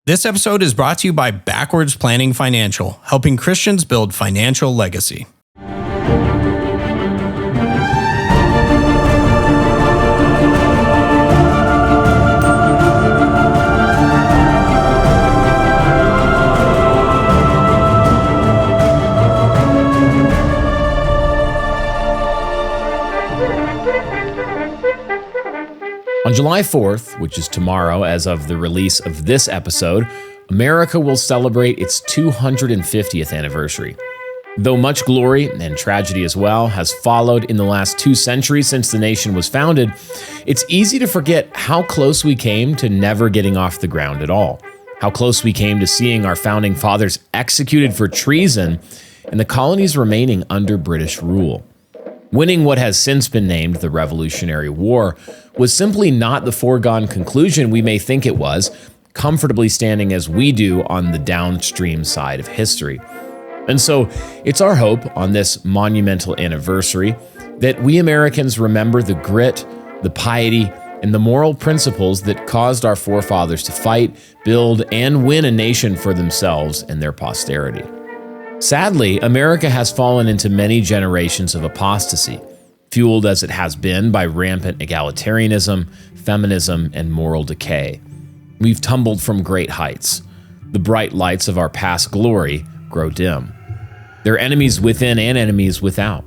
This episode is brought to you by Backwards Planning Financial, helping Christians build financial legacy. On July 4th, which is tomorrow as of the release of this episode, America will celebrate its 250th anniversary. Though much glory, and tragedy as well, has followed in the last 2 centuries since the nation was founded, it's easy to forget how close we came to never getting off the ground at all. How close we came to seeing our founding fathers executed for treason and the colonies remaining under British rule. Winning what has since been named the Revolutionary War was simply not the foregone conclusion we may think it was, comfortably standing as we do on the downstream side of history. And so it's our hope on this monumental anniversary that we Americans remember the grit, the piety, and the moral principles that caused our forefathers to fight, build, and win a nation for themselves and their posterity. Sadly, America has fallen into many generations of apostasy, fueled as it has been by rampant egalitarianism, feminism, and moral decay. We've tumbled from great heights. The bright lights of our past glory grow dim. There are enemies within and enemies without.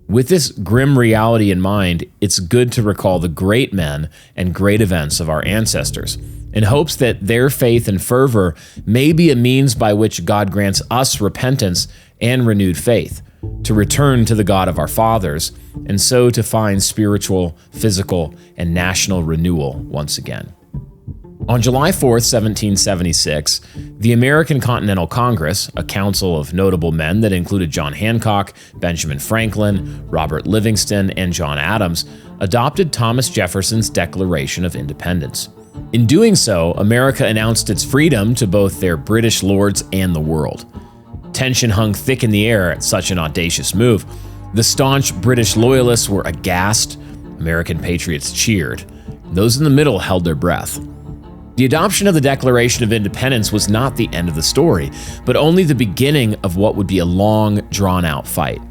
With this grim reality in mind, it's good to recall the great men and great events of our ancestors, in hopes that their faith and fervor may be a means by which God grants us repentance and renewed faith, to return to the God of our fathers, and so to find spiritual, physical, and national renewal once again. On July 4th, 1776, the American Continental Congress, a council of notable men that included John Hancock, Benjamin Franklin, Robert Livingston, and John Adams, adopted Thomas Jefferson's Declaration of Independence. In doing so, America announced its freedom to both their British lords and the world. Tension hung thick in the air at such an audacious move. The staunch British loyalists were aghast, American patriots cheered. Those in the middle held their breath. The adoption of the Declaration of Independence was not the end of the story, but only the beginning of what would be a long, drawn-out fight.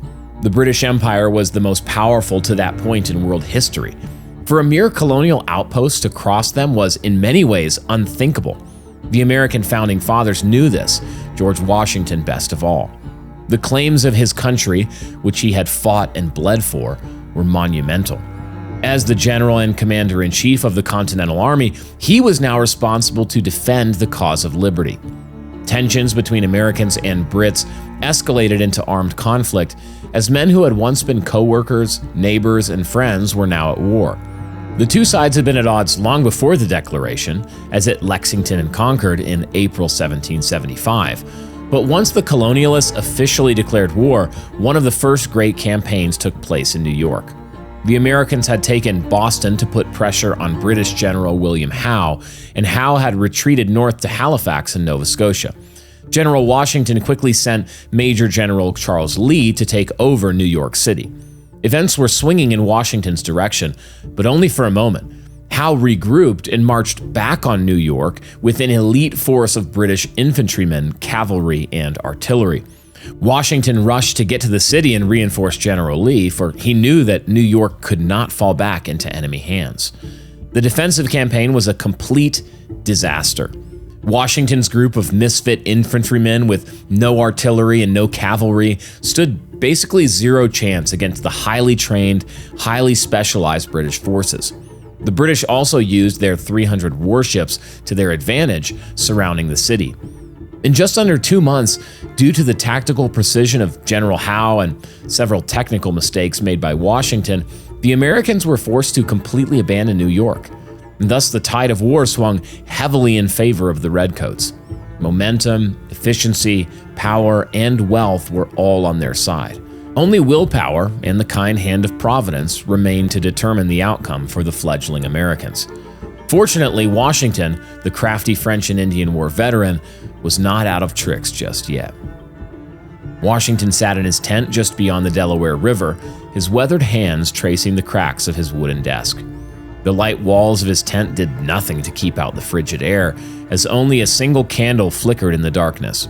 The British Empire was the most powerful to that point in world history. For a mere colonial outpost to cross them was, in many ways, unthinkable. The American founding fathers knew this, George Washington best of all. The claims of his country, which he had fought and bled for, were monumental. As the general and commander-in-chief of the Continental Army, he was now responsible to defend the cause of liberty. Tensions between Americans and Brits escalated into armed conflict as men who had once been co-workers, neighbors, and friends were now at war. The two sides had been at odds long before the Declaration, as at Lexington and Concord in April 1775. But once the colonialists officially declared war, one of the first great campaigns took place in New York. The Americans had taken Boston to put pressure on British General William Howe, and Howe had retreated north to Halifax in Nova Scotia. General Washington quickly sent Major General Charles Lee to take over New York City. Events were swinging in Washington's direction, but only for a moment. Howe regrouped and marched back on New York with an elite force of British infantrymen, cavalry, and artillery. Washington rushed to get to the city and reinforce General Lee, for he knew that New York could not fall back into enemy hands. The defensive campaign was a complete disaster. Washington's group of misfit infantrymen with no artillery and no cavalry stood basically zero chance against the highly trained, highly specialized British forces. The British also used their 300 warships to their advantage surrounding the city. In just under 2 months, due to the tactical precision of General Howe and several technical mistakes made by Washington, the Americans were forced to completely abandon New York. And thus the tide of war swung heavily in favor of the Redcoats. Momentum, efficiency, power, and wealth were all on their side. Only willpower and the kind hand of Providence remained to determine the outcome for the fledgling Americans. Fortunately, Washington, the crafty French and Indian War veteran, was not out of tricks just yet. Washington sat in his tent just beyond the Delaware River, his weathered hands tracing the cracks of his wooden desk. The light walls of his tent did nothing to keep out the frigid air, as only a single candle flickered in the darkness.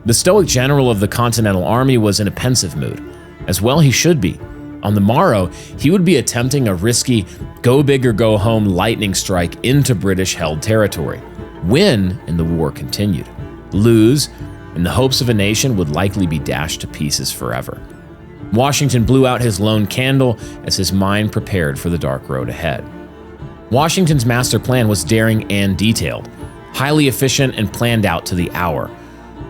The stoic general of the Continental Army was in a pensive mood, as well he should be. On the morrow, he would be attempting a risky go big or go home lightning strike into British-held territory. Win, and the war continued. Lose, and the hopes of a nation would likely be dashed to pieces forever. Washington blew out his lone candle as his mind prepared for the dark road ahead. Washington's master plan was daring and detailed, highly efficient and planned out to the hour.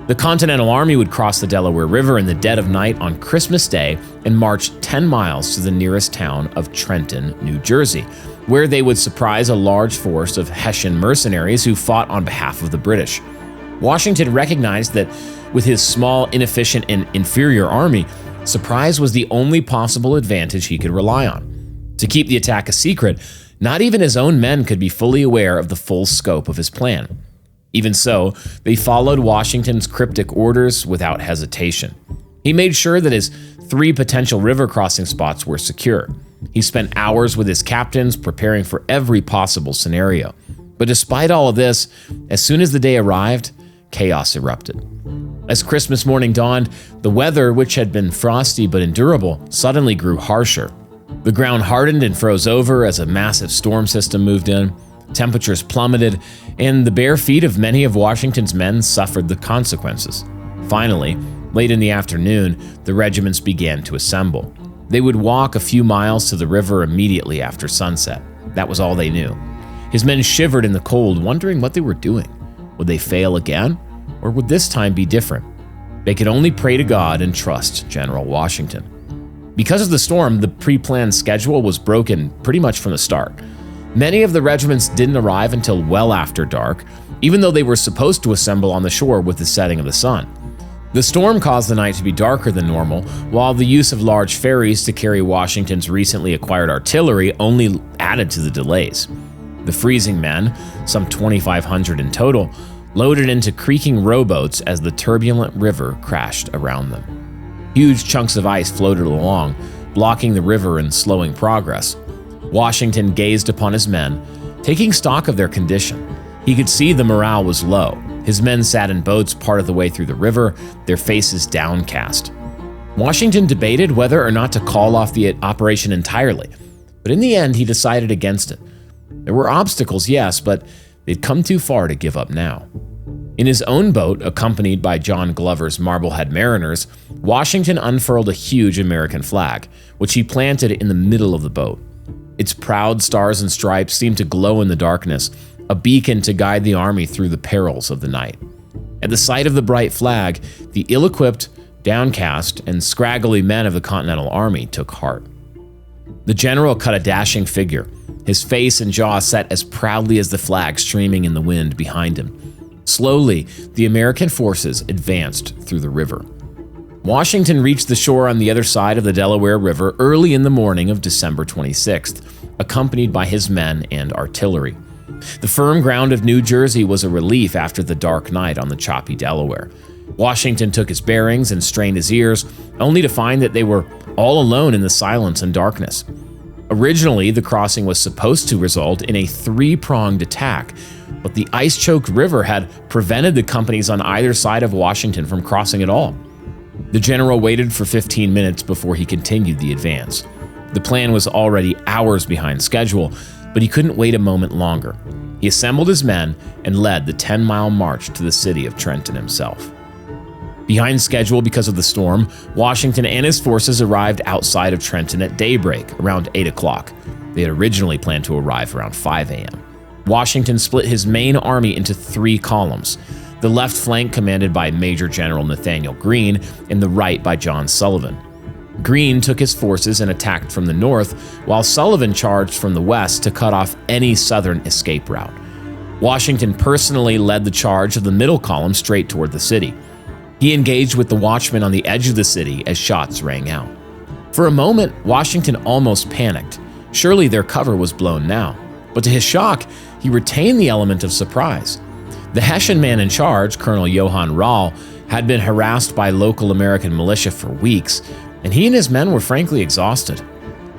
The Continental Army would cross the Delaware River in the dead of night on Christmas Day and march 10 miles to the nearest town of Trenton, New Jersey, where they would surprise a large force of Hessian mercenaries who fought on behalf of the British. Washington recognized that with his small, inefficient, and inferior army, surprise was the only possible advantage he could rely on. To keep the attack a secret, not even his own men could be fully aware of the full scope of his plan. Even so, they followed Washington's cryptic orders without hesitation. He made sure that his 3 potential river crossing spots were secure. He spent hours with his captains preparing for every possible scenario. But despite all of this, as soon as the day arrived, chaos erupted. As Christmas morning dawned, the weather, which had been frosty but endurable, suddenly grew harsher. The ground hardened and froze over as a massive storm system moved in. Temperatures plummeted, and the bare feet of many of Washington's men suffered the consequences. Finally, late in the afternoon, the regiments began to assemble. They would walk a few miles to the river immediately after sunset. That was all they knew. His men shivered in the cold, wondering what they were doing. Would they fail again, or would this time be different? They could only pray to God and trust General Washington. Because of the storm, the pre-planned schedule was broken pretty much from the start. Many of the regiments didn't arrive until well after dark, even though they were supposed to assemble on the shore with the setting of the sun. The storm caused the night to be darker than normal, while the use of large ferries to carry Washington's recently acquired artillery only added to the delays. The freezing men, some 2,500 in total, loaded into creaking rowboats as the turbulent river crashed around them. Huge chunks of ice floated along, blocking the river and slowing progress. Washington gazed upon his men, taking stock of their condition. He could see the morale was low. His men sat in boats part of the way through the river, their faces downcast. Washington debated whether or not to call off the operation entirely, but in the end he decided against it. There were obstacles, yes, but they'd come too far to give up now. In his own boat, accompanied by John Glover's Marblehead Mariners, Washington unfurled a huge American flag, which he planted in the middle of the boat. Its proud stars and stripes seemed to glow in the darkness, a beacon to guide the army through the perils of the night. At the sight of the bright flag, the ill-equipped, downcast, and scraggly men of the Continental Army took heart. The general cut a dashing figure, his face and jaw set as proudly as the flag streaming in the wind behind him. Slowly, the American forces advanced through the river. Washington reached the shore on the other side of the Delaware River early in the morning of December 26th, accompanied by his men and artillery. The firm ground of New Jersey was a relief after the dark night on the choppy Delaware. Washington took his bearings and strained his ears, only to find that they were all alone in the silence and darkness. Originally, the crossing was supposed to result in a 3-pronged attack, but the ice-choked river had prevented the companies on either side of Washington from crossing at all. The general waited for 15 minutes before he continued the advance. The plan was already hours behind schedule, but he couldn't wait a moment longer. He assembled his men and led the 10-mile march to the city of Trenton himself. Behind schedule because of the storm, Washington and his forces arrived outside of Trenton at daybreak, around 8 o'clock. They had originally planned to arrive around 5 a.m. Washington split his main army into 3 columns. The left flank commanded by Major General Nathaniel Greene, and the right by John Sullivan. Greene took his forces and attacked from the north, while Sullivan charged from the west to cut off any southern escape route. Washington personally led the charge of the middle column straight toward the city. He engaged with the watchmen on the edge of the city as shots rang out. For a moment, Washington almost panicked. Surely their cover was blown now. But to his shock, he retained the element of surprise. The Hessian man in charge, Colonel Johann Rall, had been harassed by local American militia for weeks, and he and his men were frankly exhausted.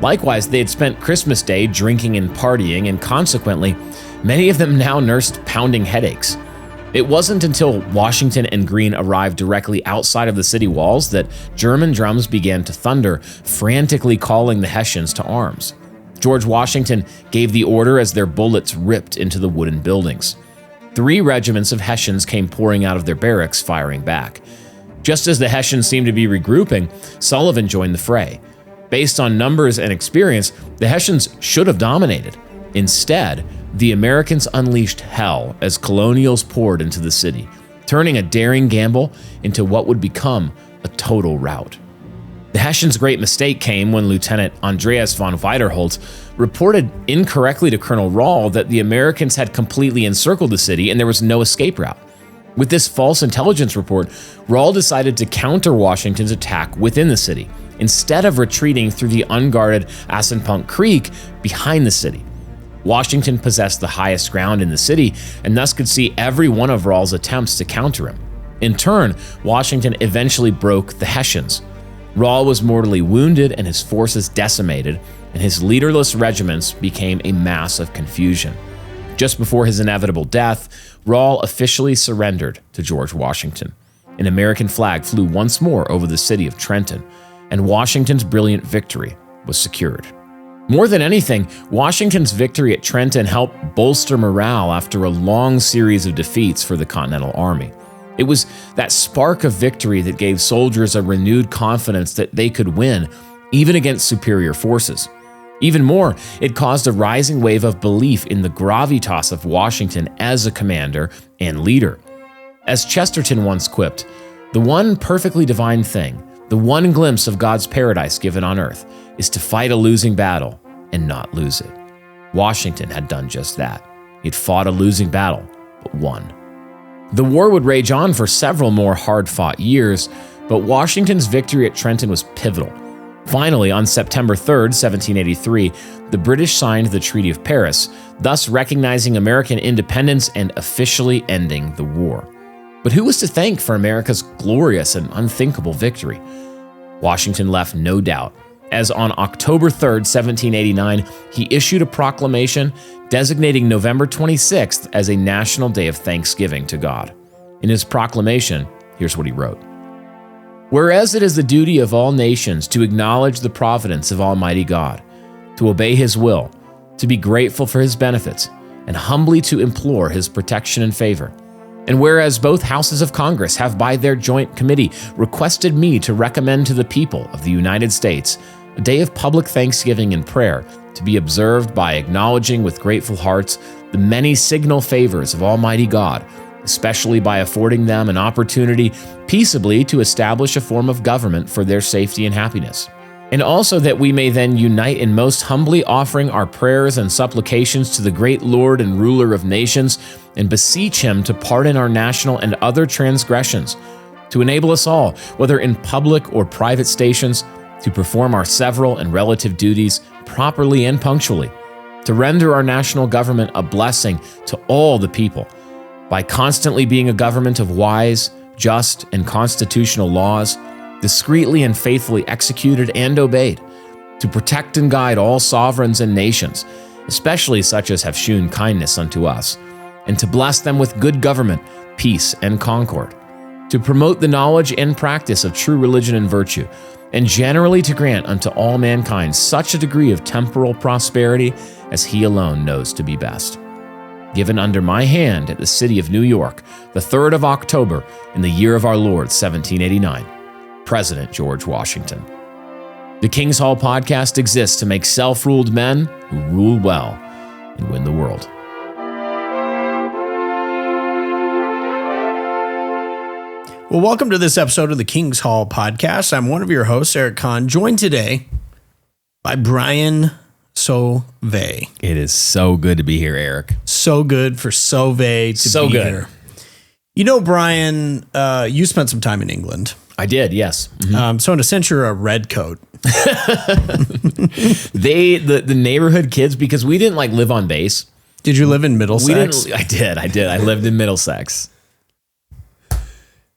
Likewise, they had spent Christmas Day drinking and partying, and consequently, many of them now nursed pounding headaches. It wasn't until Washington and Greene arrived directly outside of the city walls that German drums began to thunder, frantically calling the Hessians to arms. George Washington gave the order as their bullets ripped into the wooden buildings. 3 regiments of Hessians came pouring out of their barracks, firing back. Just as the Hessians seemed to be regrouping, Sullivan joined the fray. Based on numbers and experience, the Hessians should have dominated. Instead, the Americans unleashed hell as colonials poured into the city, turning a daring gamble into what would become a total rout. The Hessians' great mistake came when Lieutenant Andreas von Weiderholtz reported incorrectly to Colonel Rahl that the Americans had completely encircled the city and there was no escape route. With this false intelligence report, Rahl decided to counter Washington's attack within the city, instead of retreating through the unguarded Assunpunk Creek behind the city. Washington possessed the highest ground in the city and thus could see every one of Rahl's attempts to counter him. In turn, Washington eventually broke the Hessians. Rahl was mortally wounded and his forces decimated, and his leaderless regiments became a mass of confusion. Just before his inevitable death, Rahl officially surrendered to George Washington. An American flag flew once more over the city of Trenton, and Washington's brilliant victory was secured. More than anything, Washington's victory at Trenton helped bolster morale after a long series of defeats for the Continental Army. It was that spark of victory that gave soldiers a renewed confidence that they could win, even against superior forces. Even more, it caused a rising wave of belief in the gravitas of Washington as a commander and leader. As Chesterton once quipped, "The one perfectly divine thing, the one glimpse of God's paradise given on earth, is to fight a losing battle and not lose it." Washington had done just that. He'd fought a losing battle, but won. The war would rage on for several more hard-fought years, but Washington's victory at Trenton was pivotal. Finally, on September 3rd, 1783, the British signed the Treaty of Paris, thus recognizing American independence and officially ending the war. But who was to thank for America's glorious and unthinkable victory? Washington left no doubt, as on October 3rd, 1789, he issued a proclamation designating November 26th as a national day of thanksgiving to God. In his proclamation, here's what he wrote. "Whereas it is the duty of all nations to acknowledge the providence of Almighty God, to obey His will, to be grateful for His benefits, and humbly to implore His protection and favor. And whereas both houses of Congress have by their joint committee requested me to recommend to the people of the United States a day of public thanksgiving and prayer to be observed by acknowledging with grateful hearts the many signal favors of Almighty God, especially by affording them an opportunity peaceably to establish a form of government for their safety and happiness. And also that we may then unite in most humbly offering our prayers and supplications to the great Lord and ruler of nations, and beseech Him to pardon our national and other transgressions, to enable us all, whether in public or private stations, to perform our several and relative duties properly and punctually, to render our national government a blessing to all the people, by constantly being a government of wise, just, and constitutional laws, discreetly and faithfully executed and obeyed, to protect and guide all sovereigns and nations, especially such as have shewn kindness unto us, and to bless them with good government, peace, and concord, to promote the knowledge and practice of true religion and virtue, and generally to grant unto all mankind such a degree of temporal prosperity as He alone knows to be best. Given under my hand at the city of New York, the 3rd of October, in the year of our Lord, 1789, President George Washington." The King's Hall podcast exists to make self-ruled men who rule well and win the world. Well, welcome to this episode of the King's Hall podcast. I'm one of your hosts, Eric Kahn, joined today by Brian Sauvé. It is so good to be here, Eric. So good for Sauvé to be here. You know, Brian, you spent some time in England. I did, yes. Mm-hmm. So in a sense, you're a redcoat. The neighborhood kids, because we didn't live on base. Did you live in Middlesex? I did. I lived in Middlesex.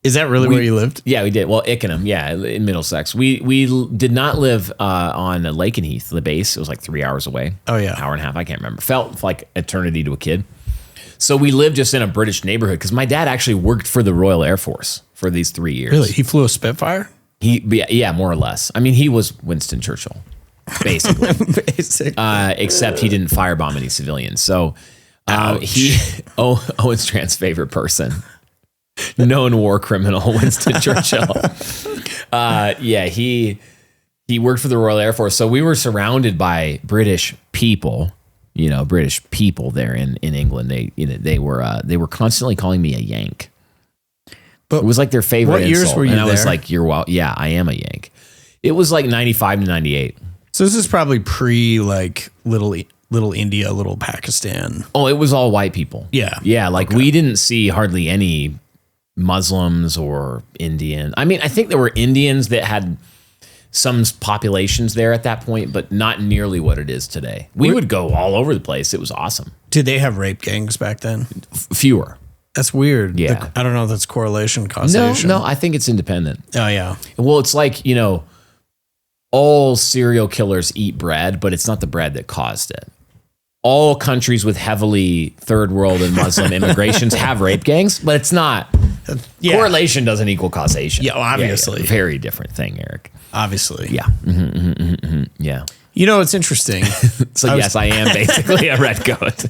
Is that really where you lived? Yeah, we did. Well, Ickenham, yeah, in Middlesex. We did not live on Lakenheath, the base. It was like 3 hours away. Oh, yeah. Hour and a half, I can't remember. Felt like eternity to a kid. So we lived just in a British neighborhood because my dad actually worked for the Royal Air Force for these 3 years. Really? He flew a Spitfire? Yeah, more or less. I mean, he was Winston Churchill, basically. Except he didn't firebomb any civilians. So Owen Strand's favorite person, known war criminal, Winston Churchill. He worked for the Royal Air Force. So we were surrounded by British people. British people there in England. They were constantly calling me a Yank. But it was like their favorite what years insult. were you and I was there? like, yeah, I am a Yank. It was like 95 to 98. So this is probably pre like little India, little Pakistan. Oh, it was all white people. Yeah. Yeah, like we didn't see hardly any Muslims or Indian. I mean, I think there were Indians that had some populations there at that point, but not nearly what it is today. We would go all over the place. It was awesome. Did they have rape gangs back then? Fewer. That's weird. Yeah. I don't know if that's correlation, causation. No, I think it's independent. Oh, yeah. Well, it's like, all serial killers eat bread, but it's not the bread that caused it. All countries with heavily third world and Muslim immigrations have rape gangs, but it's not. Yeah. Correlation doesn't equal causation. Yeah, obviously. Yeah. Very different thing, Eric. Obviously. Yeah. Yeah. It's interesting. So yes, I am basically a redcoat.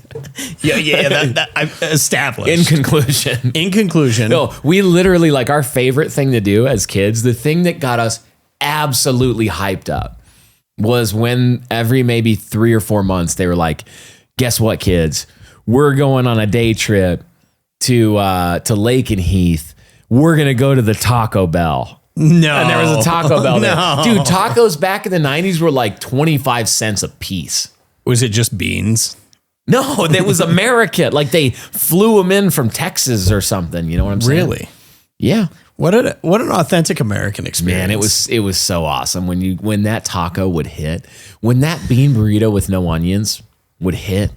Yeah. That I've established. In conclusion. No, we literally, like, our favorite thing to do as kids, the thing that got us absolutely hyped up was when every maybe 3 or 4 months they were like, guess what, kids? We're going on a day trip to Lakenheath. We're going to go to the Taco Bell. No. And there was a Taco Bell there. No. Dude, tacos back in the 90s were like 25 cents a piece. Was it just beans? No, that was American. Like they flew them in from Texas or something. You know what I'm saying? Really? Yeah. What an authentic American experience. Man, it was so awesome when that taco would hit, when that bean burrito with no onions would hit.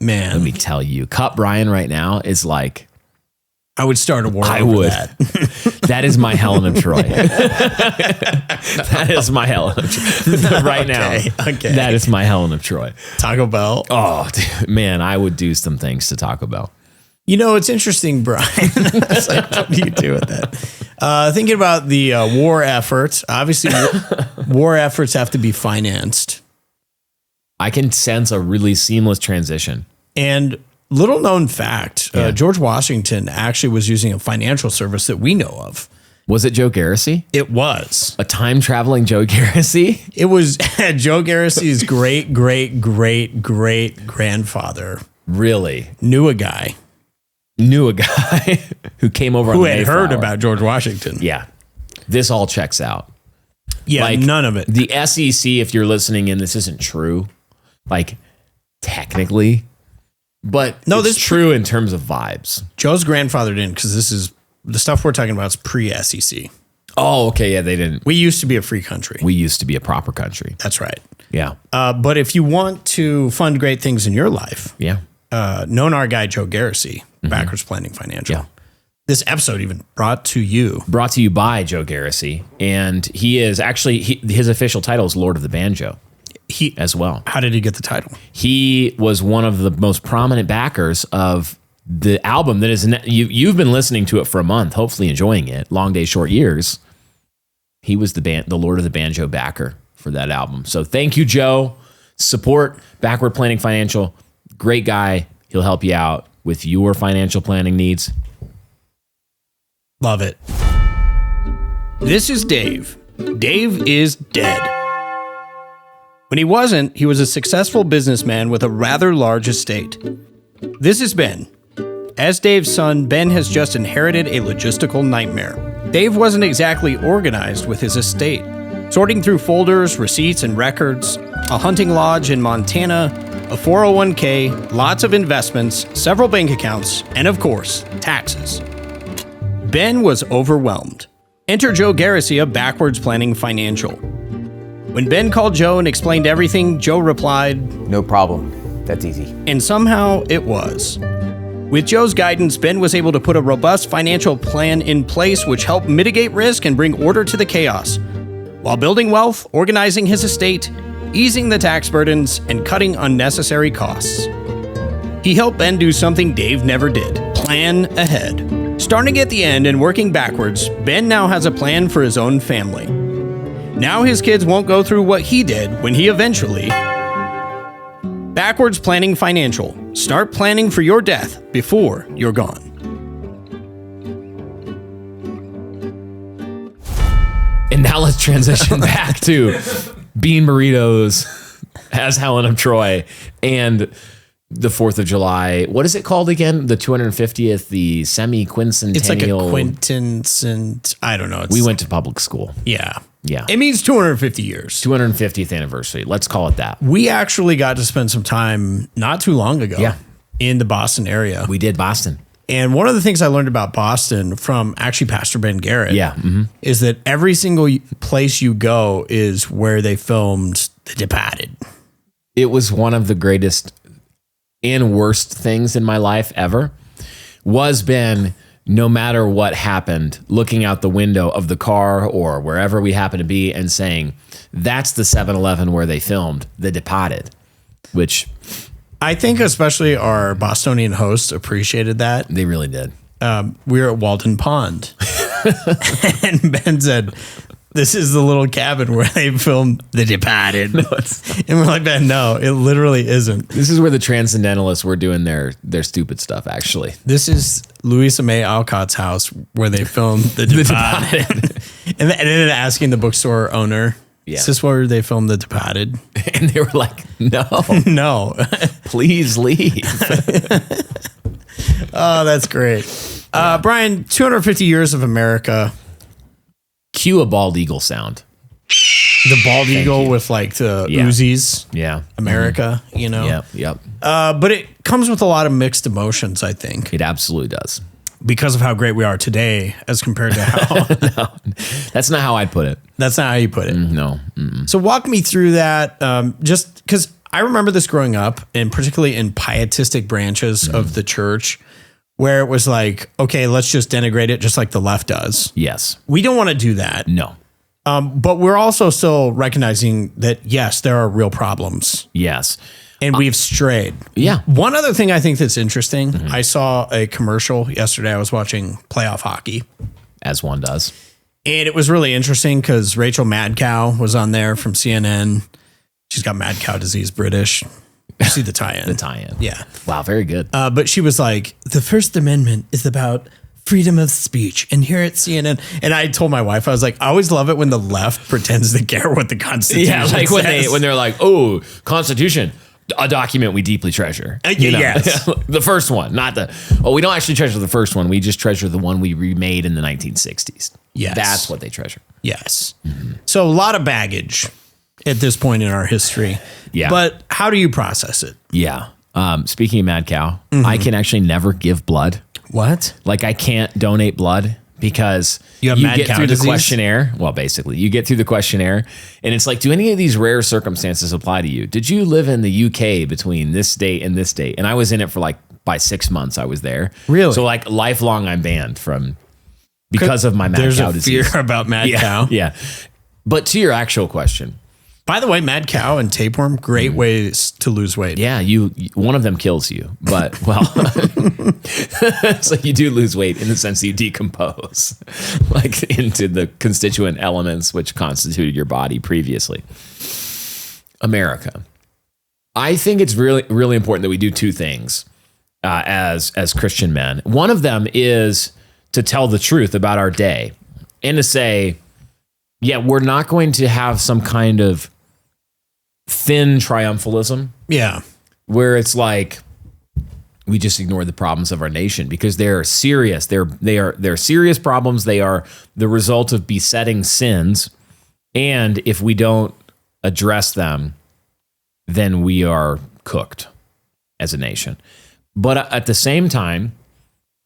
Man, let me tell you, Cup Brian right now is like, I would start a war. I over would. That. That is my Helen of Troy. That is my Helen of Troy. Right now. Okay. That is my Helen of Troy. Taco Bell. Oh, dude, man, I would do some things to Taco Bell. It's interesting, Brian. It's like, what do you do with that? Thinking about the war efforts. Obviously, war efforts have to be financed. I can sense a really seamless transition. And little known fact, George Washington actually was using a financial service that we know of. Was it Joe Garrissey? It was. A time-traveling Joe Garrissey? It was Joe Garrissey's great-great-great-grandfather. Really? Knew a guy who came over who on the had heard about George Washington. Yeah. This all checks out. Yeah, like, none of it. The SEC, if you're listening and this isn't true, like technically, but no, this is true in terms of vibes. Joe's grandfather didn't, because this is the stuff we're talking about is pre-SEC. Oh, okay. Yeah, they didn't. We used to be a free country. We used to be a proper country. That's right. Yeah. But if you want to fund great things in your life, known our guy Joe Garrissey, Backwards Planning Financial. Yeah. This episode even brought to you by Joe Garrissey, and he is actually his official title is Lord of the Banjo. As well. How did he get the title? He was one of the most prominent backers of the album that is you've been listening to it for a month, hopefully enjoying it. Long Day, Short Years. He was the Lord of the Banjo backer for that album. So thank you, Joe. Support Backward Planning Financial. Great guy. He'll help you out with your financial planning needs. Love it. This is Dave. Dave is dead. When he wasn't, he was a successful businessman with a rather large estate. This is Ben. As Dave's son, Ben has just inherited a logistical nightmare. Dave wasn't exactly organized with his estate. Sorting through folders, receipts, and records, a hunting lodge in Montana, a 401k, lots of investments, several bank accounts, and of course, taxes. Ben was overwhelmed. Enter Joe Garrissey of Backwards Planning Financial. When Ben called Joe and explained everything, Joe replied, "No problem. That's easy." And somehow it was. With Joe's guidance, Ben was able to put a robust financial plan in place which helped mitigate risk and bring order to the chaos, while building wealth, organizing his estate, easing the tax burdens, and cutting unnecessary costs. He helped Ben do something Dave never did: plan ahead. Starting at the end and working backwards, Ben now has a plan for his own family. Now his kids won't go through what he did when he eventually... Backwards Planning Financial. Start planning for your death before you're gone. And now let's transition back to bean burritos as Helen of Troy and the 4th of July. What is it called again? The 250th, the semi-quincentennial. It's like a quintessent, I don't know. We went to public school. Yeah. Yeah. It means 250 years. 250th anniversary. Let's call it that. We actually got to spend some time not too long ago Yeah. in the Boston area. We did Boston. And one of the things I learned about Boston from actually Pastor Ben Garrett Yeah. is that every single place you go is where they filmed The Departed. It was one of the greatest and worst things in my life ever. Was Ben, no matter what happened, looking out the window of the car or wherever we happen to be and saying, that's the 7-Eleven where they filmed The Departed, which I think especially our Bostonian hosts appreciated that. they really did. We were at Walden Pond and Ben said, this is the little cabin where they filmed The Departed. And we're like, Ben, no, it literally isn't. This is where the Transcendentalists were doing their stupid stuff, actually. This is Louisa May Alcott's house where they filmed The Departed. and then asking the bookstore owner, is this where they filmed The Departed? And they were like, no, No. please leave. Oh, that's great. Brian, 250 years of America. Cue a bald eagle sound. The bald eagle with like the Uzis. Yeah. America, you know? Yep. But it comes with a lot of mixed emotions, I think, It absolutely does. because of how great we are today as compared to how... No, that's not how I'd put it. That's not how you put it. No. So walk me through that, just because I remember this growing up, and particularly in pietistic branches of the church, where it was like, okay, let's just denigrate it just like the left does. Yes. We don't want to do that. No. But we're also still recognizing that, yes, there are real problems Yes. and we've strayed. Yeah. One other thing I think that's interesting, I saw a commercial yesterday. I was watching playoff hockey. As one does. And it was really interesting because Rachel Madcow was on there from CNN. She's got mad cow disease, British. You see the tie-in. The tie-in. Yeah. Wow, very good. But she was like, the First Amendment is about freedom of speech. And here at CNN, and I told my wife, I was like, I always love it when the left pretends to care what the Constitution Like says. when they're like, oh, Constitution, a document we deeply treasure. Yes. The first one, not we don't actually treasure the first one. We just treasure the one we remade in the 1960s. Yes. That's what they treasure. Yes. So a lot of baggage at this point in our history. Yeah. But how do you process it? Yeah. Speaking of mad cow, I can actually never give blood. What? Like I can't donate blood because You have mad get cow through disease? the questionnaire. Well, basically, you get through the questionnaire and it's like, do any of these rare circumstances apply to you? Did you live in the UK between this date and this date? And I was in it for by 6 months I was there. Really? So lifelong I'm banned because of my mad There's cow a disease. fear about mad cow. Yeah. But to your actual question, By the way, mad cow and tapeworm, great ways to lose weight. yeah, one of them kills you, but so you do lose weight in the sense that you decompose into the constituent elements which constituted your body previously. America. I think it's really, really important that we do two things as Christian men. One of them is to tell the truth about our day and to say, yeah, we're not going to have some kind of thin triumphalism. Yeah. Where it's like we just ignore the problems of our nation because they're serious. They're serious problems. They are the result of besetting sins. And if we don't address them, then we are cooked as a nation. But at the same time,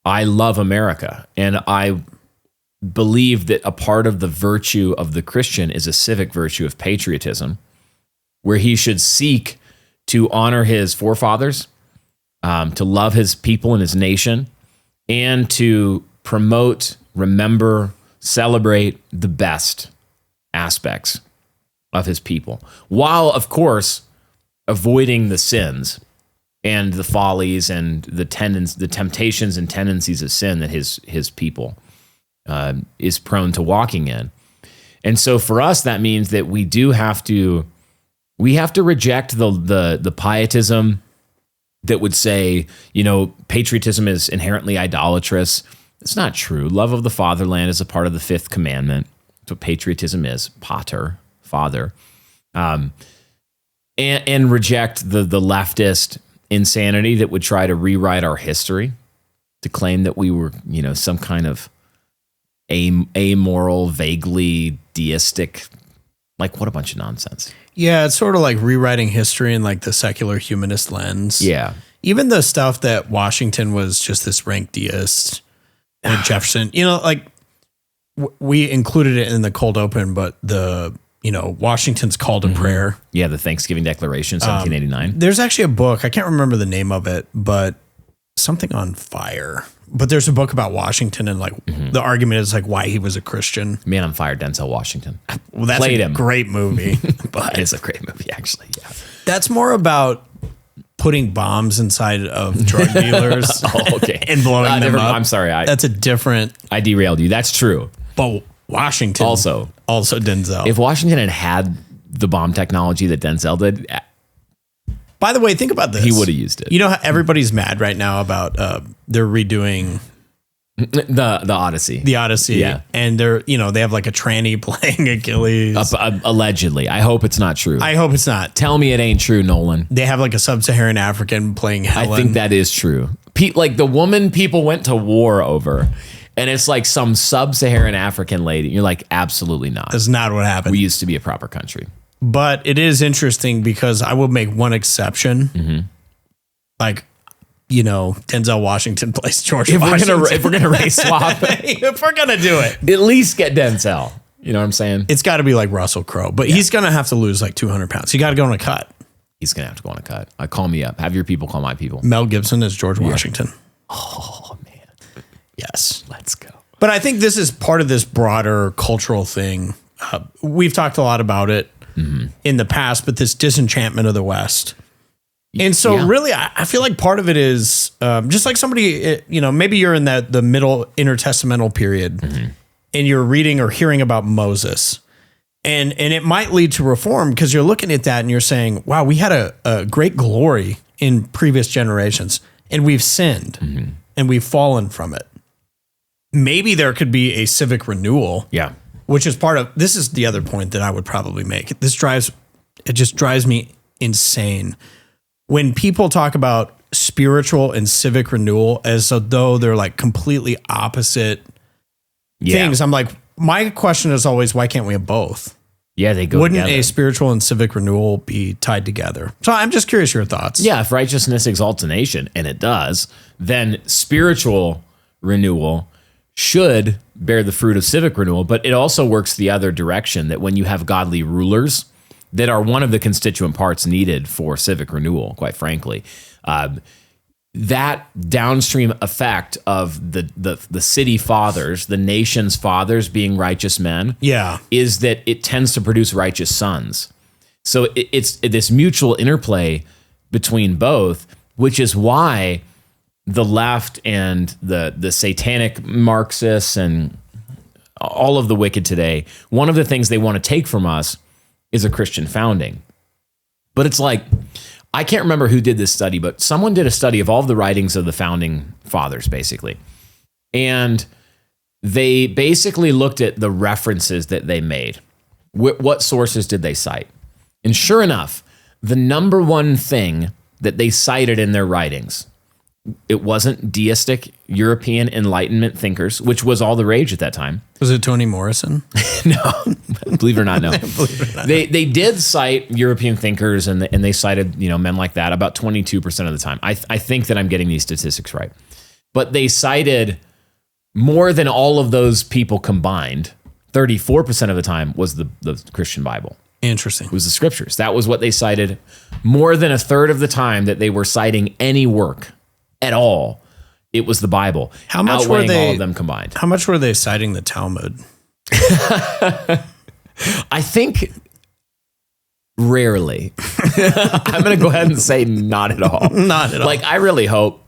I love America, and I believe that a part of the virtue of the Christian is a civic virtue of patriotism, where he should seek to honor his forefathers to love his people and his nation, and to promote, remember, celebrate the best aspects of his people, while, of course, avoiding the sins and the follies and the temptations and tendencies of sin that his people is prone to walking in. And so for us, that means that we have to reject the pietism that would say, patriotism is inherently idolatrous. It's not true. Love of the fatherland is a part of the fifth commandment. That's what patriotism is, pater, father. And reject the leftist insanity that would try to rewrite our history to claim that we were, some kind of amoral, vaguely deistic, like, what a bunch of nonsense. Yeah, it's sort of like rewriting history in like the secular humanist lens. Yeah. Even the stuff that Washington was just this rank deist and Jefferson, we included it in the cold open, but Washington's call to prayer. Yeah, the Thanksgiving Declaration, 1789. There's actually a book, I can't remember the name of it, but something on fire. But there's a book about Washington, and the argument is like why he was a Christian. Man on Fire, Denzel Washington. Well, that's Played a him. great movie. But It's a great movie, actually. Yeah. that's more about putting bombs inside of drug dealers and blowing them up. I'm sorry. That's a different. I derailed you. That's true. But Washington Also Denzel. If Washington had the bomb technology that Denzel did, By the way, think about this. he would have used it. You know how everybody's mad right now about they're redoing The Odyssey. the Odyssey, Yeah. and they're they have like a tranny playing Achilles. Allegedly. I hope it's not true. I hope it's not. Tell me it ain't true, Nolan. They have like a sub-Saharan African playing Helen. I think that is true. Like the woman people went to war over, and it's like some sub-Saharan African lady. You're like, absolutely not. That's not what happened. We used to be a proper country. But it is interesting because I will make one exception. Mm-hmm. Like, Denzel Washington plays George Washington. If we're gonna race swap, If we're gonna do it, at least get Denzel. You know what I'm saying? it's got to be like Russell Crowe. But he's gonna have to lose like 200 pounds. He got to go on a cut. He's gonna have to go on a cut. Call me up. Have your people call my people. Mel Gibson is George Washington. Oh man, Yes. let's go. But I think this is part of this broader cultural thing. We've talked a lot about it in the past, but this disenchantment of the West. And so really, I feel like part of it is just like somebody, maybe you're in the middle intertestamental period and you're reading or hearing about Moses. And it might lead to reform because you're looking at that and you're saying, wow, we had a great glory in previous generations and we've sinned and we've fallen from it. Maybe there could be a civic renewal. Yeah. Which is part of, this is the other point that I would probably make. It just drives me insane. When people talk about spiritual and civic renewal as though they're like completely opposite things, I'm like, my question is always, why can't we have both? Yeah, they go Wouldn't together. a spiritual and civic renewal be tied together? So I'm just curious your thoughts. Yeah, if righteousness exalts a nation, and it does, then spiritual renewal should bear the fruit of civic renewal, but it also works the other direction, that when you have godly rulers that are one of the constituent parts needed for civic renewal, quite frankly, that downstream effect of the city fathers, the nation's fathers being righteous men, is that it tends to produce righteous sons. So it's this mutual interplay between both, which is why the left and the satanic Marxists and all of the wicked today, one of the things they want to take from us is a Christian founding. But it's like, I can't remember who did this study, but someone did a study of all of the writings of the founding fathers, basically. And they basically looked at the references that they made. What sources did they cite? And sure enough, the number one thing that they cited in their writings, it wasn't deistic European Enlightenment thinkers, which was all the rage at that time. Was it Toni Morrison? No, believe it or not, no. They did cite European thinkers, and they cited men like that about 22% of the time. I think that I'm getting these statistics right, but they cited more than all of those people combined. 34% of the time was the Christian Bible. Interesting. It was the scriptures. That was what they cited more than a third of the time that they were citing any work at all. It was the Bible. How much were they, all of them combined? How much were they citing the Talmud? I think rarely. I'm going to go ahead and say not at all. Not at all. Like, I really hope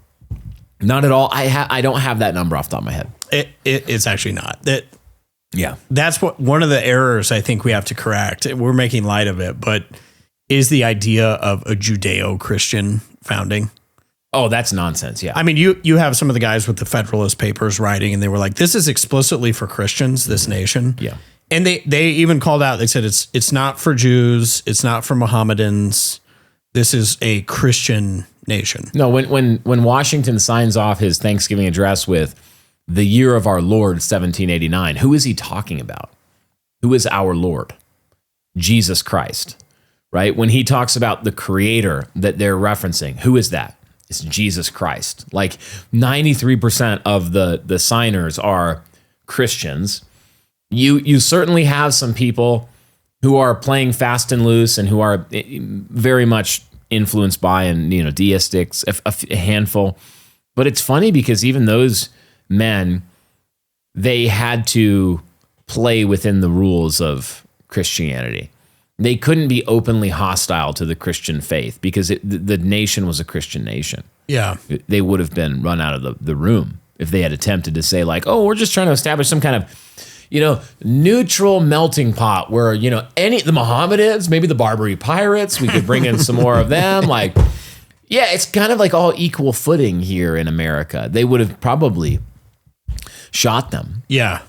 not at all. I don't have that number off the top of my head. It's actually not. Yeah. That's what one of the errors I think we have to correct. We're making light of it, but is the idea of a Judeo-Christian founding. Oh, that's nonsense. Yeah. I mean, you have some of the guys with the Federalist Papers writing, and they were like, this is explicitly for Christians, this nation. Yeah. And they even called out, they said it's not for Jews, it's not for Mohammedans. This is a Christian nation. No, when Washington signs off his Thanksgiving address with the year of our Lord 1789, who is he talking about? Who is our Lord? Jesus Christ, right? When he talks about the creator that they're referencing, who is that? It's Jesus Christ. Like 93% of the signers are Christians. You certainly have some people who are playing fast and loose and who are very much influenced by and deistics, a handful. But it's funny because even those men, they had to play within the rules of Christianity. They couldn't be openly hostile to the Christian faith because the nation was a Christian nation. Yeah. They would have been run out of the room if they had attempted to say like, oh, we're just trying to establish some kind of, neutral melting pot where, the Mohammedans, maybe the Barbary pirates, we could bring in some more of them. Like, yeah, it's kind of like all equal footing here in America. They would have probably shot them. Yeah.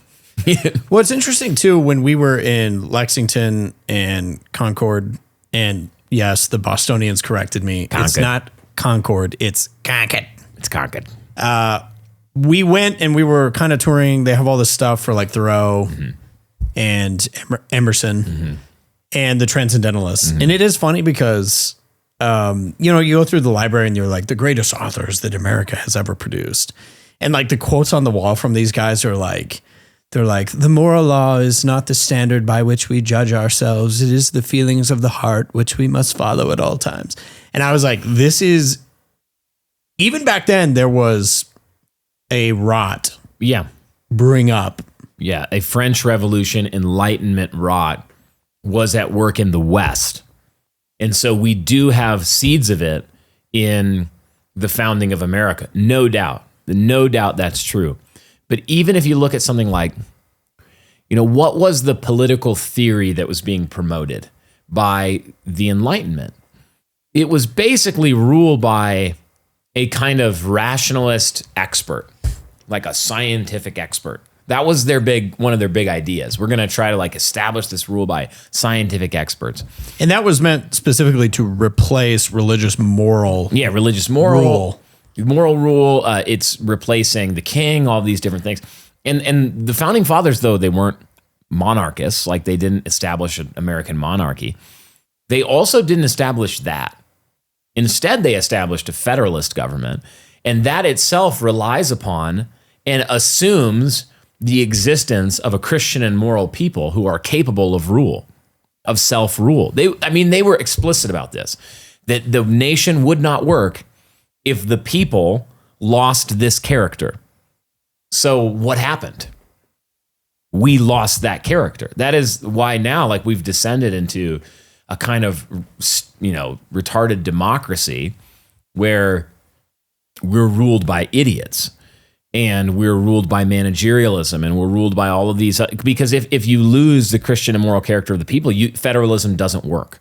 Well, it's interesting too, when we were in Lexington and Concord, and yes, the Bostonians corrected me. Concord. It's not Concord, it's Concord. It's Concord. We went and we were kind of touring. They have all this stuff for like Thoreau and Emerson and the Transcendentalists. And it is funny because, you go through the library and you're like the greatest authors that America has ever produced. And like the quotes on the wall from these guys are like, they're like, the moral law is not the standard by which we judge ourselves. It is the feelings of the heart, which we must follow at all times. And I was like, this is, even back then there was a rot. Yeah. Brewing up. Yeah. A French Revolution Enlightenment rot was at work in the West. And so we do have seeds of it in the founding of America. No doubt. No doubt that's true. But even if you look at something like, what was the political theory that was being promoted by the Enlightenment? It was basically ruled by a kind of rationalist expert, like a scientific expert. That was one of their big ideas. We're going to try to establish this rule by scientific experts. And that was meant specifically to replace religious moral. Yeah, religious moral rule. It's replacing the king, all these different things. And the founding fathers, though, they weren't monarchists. Like, they didn't establish an American monarchy. They also didn't establish that. Instead, they established a federalist government, and that itself relies upon and assumes the existence of a Christian and moral people who are capable of rule, of self-rule. They were explicit about this, that the nation would not work if the people lost this character. So what happened? We lost that character. That is why now, we've descended into a kind of, retarded democracy where we're ruled by idiots and we're ruled by managerialism and we're ruled by all of these. Because if you lose the Christian and moral character of the people, federalism doesn't work.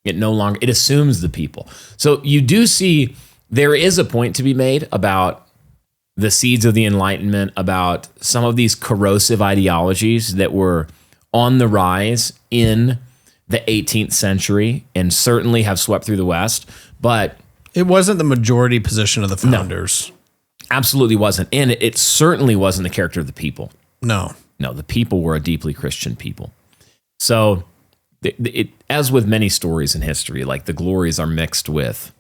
It assumes the people. So you do see there is a point to be made about the seeds of the Enlightenment, about some of these corrosive ideologies that were on the rise in the 18th century and certainly have swept through the West. But it wasn't the majority position of the founders. No, absolutely wasn't. And it certainly wasn't the character of the people. No, the people were a deeply Christian people. So as with many stories in history, the glories are mixed with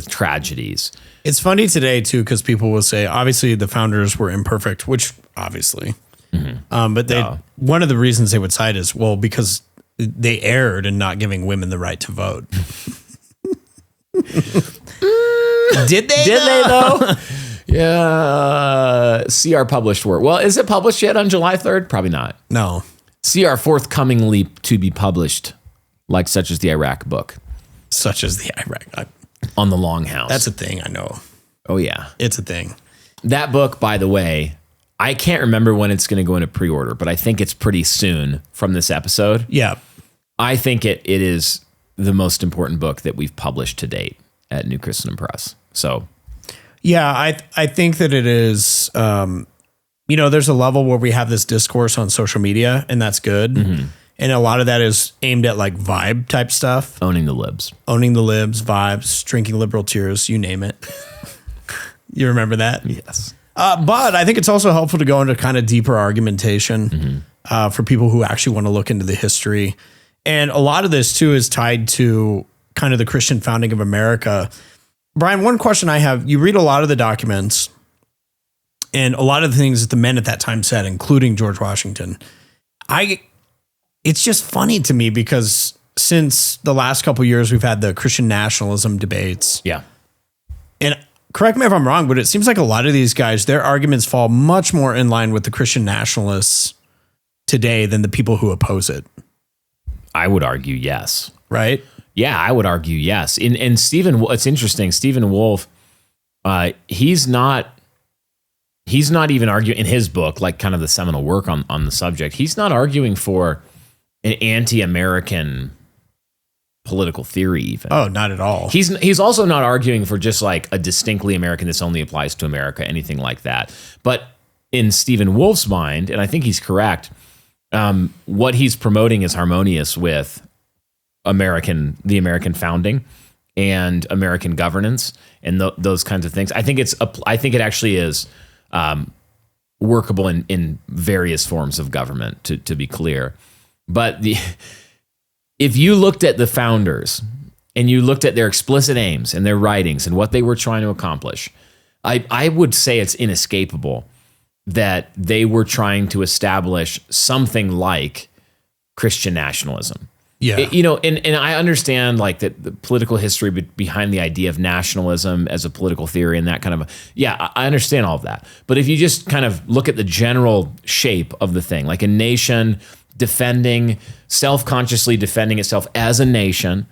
tragedies. It's funny today too, because people will say, obviously the founders were imperfect, which obviously, but one of the reasons they would cite is, well, because they erred in not giving women the right to vote. Did they though? Yeah. See our published work. Well, is it published yet on July 3rd? Probably not. No. See our forthcomingly to be published, like such as the Iraq book. Such as the Iraq. On the Longhouse. That's a thing, I know. Oh, yeah. It's a thing. That book, by the way, I can't remember when it's going to go into pre-order, but I think it's pretty soon from this episode. Yeah. I think it is the most important book that we've published to date at New Christendom Press. So, yeah, I think that it is, there's a level where we have this discourse on social media, and that's good. Mm-hmm. And a lot of that is aimed at like vibe type stuff. Owning the libs, vibes, drinking liberal tears, you name it. You remember that? Yes. But I think it's also helpful to go into kind of deeper argumentation for people who actually want to look into the history. And a lot of this too is tied to kind of the Christian founding of America. Brian, one question I have, you read a lot of the documents and a lot of the things that the men at that time said, including George Washington. It's just funny to me because since the last couple of years, we've had the Christian nationalism debates. Yeah. And correct me if I'm wrong, but it seems like a lot of these guys, their arguments fall much more in line with the Christian nationalists today than the people who oppose it. I would argue yes. Right? Yeah, I would argue yes. And Stephen, it's interesting. Stephen Wolfe, he's not even arguing in his book, like kind of the seminal work on the subject. He's not arguing for an anti-American political theory even. Oh, not at all. He's also not arguing for just like a distinctly American, this only applies to America, anything like that. But in Stephen Wolfe's mind, and I think he's correct, what he's promoting is harmonious with the American founding and American governance and those kinds of things. I think it actually is workable in various forms of government, to be clear. But if you looked at the founders and you looked at their explicit aims and their writings and what they were trying to accomplish, I would say it's inescapable that they were trying to establish something like Christian nationalism. Yeah. And I understand like the political history behind the idea of nationalism as a political theory and that kind of, I understand all of that. But if you just kind of look at the general shape of the thing, like a nation self-consciously defending itself as a nation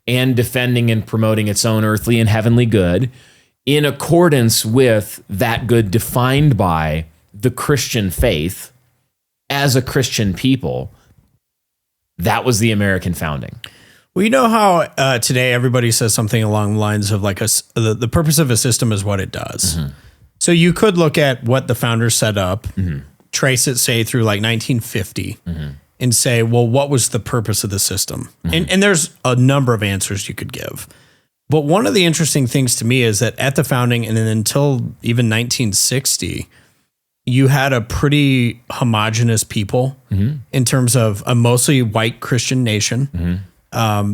and defending and promoting its own earthly and heavenly good in accordance with that good defined by the Christian faith as a Christian people, that was the American founding. Well, you know how today everybody says something along the lines of like the purpose of a system is what it does. Mm-hmm. So you could look at what the founders set up, trace it, say, through like 1950, and say, well, what was the purpose of the system? And there's a number of answers you could give. But one of the interesting things to me is that at the founding and then until even 1960, you had a pretty homogenous people in terms of a mostly white Christian nation.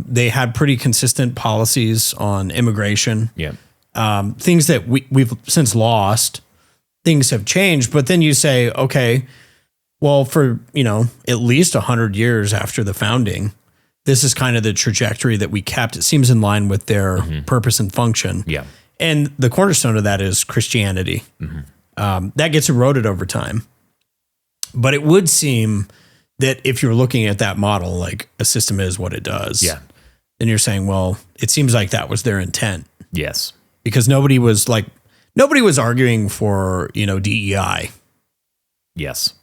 They had pretty consistent policies on immigration. Yeah. Things that we've since lost. Things have changed, but then you say, okay, well, for at least 100 years after the founding, this is kind of the trajectory that we kept. It seems in line with their purpose and function. Yeah. And the cornerstone of that is Christianity. That gets eroded over time. But it would seem that if you're looking at that model, like a system is what it does, then you're saying, well, it seems like that was their intent. Yes. Because nobody was arguing for, DEI. Yes.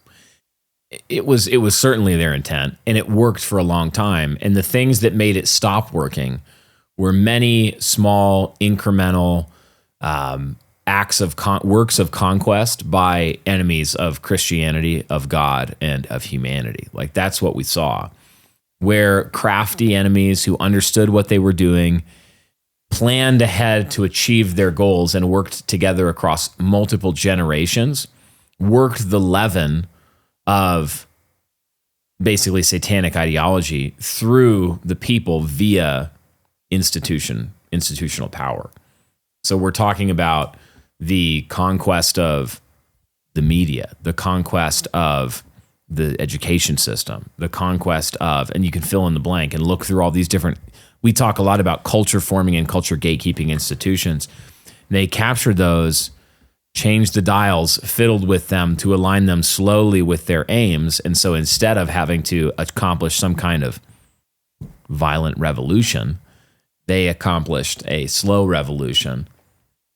It was certainly their intent, and it worked for a long time. And the things that made it stop working were many small incremental works of conquest by enemies of Christianity, of God, and of humanity. Like that's what we saw, where crafty enemies who understood what they were doing planned ahead to achieve their goals and worked together across multiple generations, worked the leaven of basically satanic ideology through the people via institutional power. So we're talking about the conquest of the media, the conquest of the education system, the conquest of, and you can fill in the blank and look through all these different, we talk a lot about culture forming and culture gatekeeping institutions. They captured those, changed the dials, fiddled with them to align them slowly with their aims. And so instead of having to accomplish some kind of violent revolution, they accomplished a slow revolution.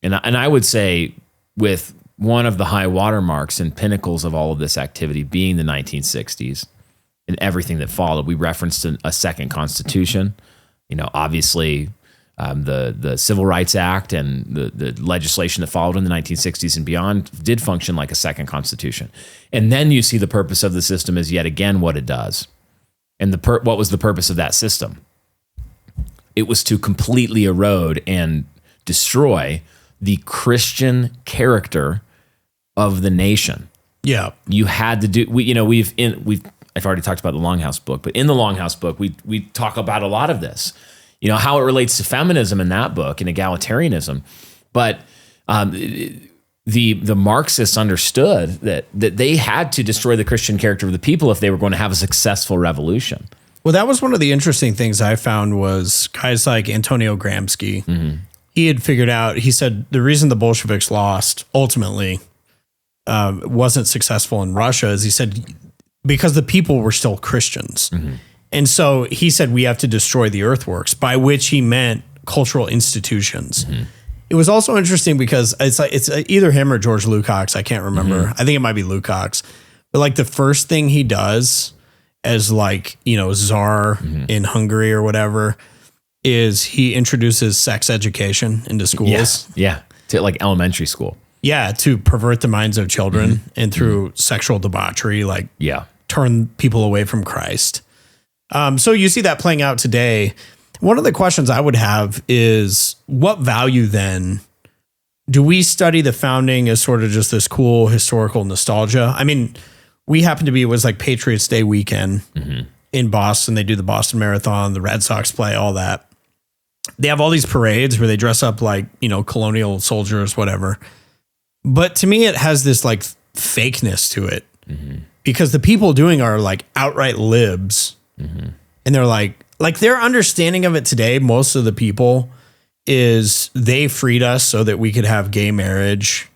And I would say with one of the high watermarks and pinnacles of all of this activity being the 1960s and everything that followed, we referenced a second constitution, obviously the Civil Rights Act and the legislation that followed in the 1960s and beyond did function like a second constitution. And then you see the purpose of the system is yet again what it does. And what was the purpose of that system? It was to completely erode and destroy the Christian character of the nation. Yeah. You had to do, I've already talked about the Longhouse book, but in the Longhouse book, we talk about a lot of this, how it relates to feminism in that book and egalitarianism. But the Marxists understood that they had to destroy the Christian character of the people if they were going to have a successful revolution. Well, that was one of the interesting things I found was guys like Antonio Gramsci. Mm-hmm. He had figured out, he said the reason the Bolsheviks lost ultimately wasn't successful in Russia is he said because the people were still Christians. Mm-hmm. And so he said we have to destroy the earthworks, by which he meant cultural institutions. Mm-hmm. It was also interesting because it's either him or George Lukács. I can't remember. Mm-hmm. I think it might be Lukács. But like the first thing he does as czar mm-hmm. in Hungary or whatever is he introduces sex education into schools. Yeah. To like elementary school. Yeah. To pervert the minds of children mm-hmm. and through mm-hmm. sexual debauchery, turn people away from Christ. So you see that playing out today. One of the questions I would have is what value then do we study the founding as sort of just this cool historical nostalgia? I mean, we happen to be, it was like Patriots Day weekend mm-hmm. in Boston. They do the Boston Marathon, the Red Sox play, all that. They have all these parades where they dress up like, colonial soldiers, whatever. But to me, it has this like fakeness to it mm-hmm. because the people doing are like outright libs. Mm-hmm. And they're like their understanding of it today, most of the people is they freed us so that we could have gay marriage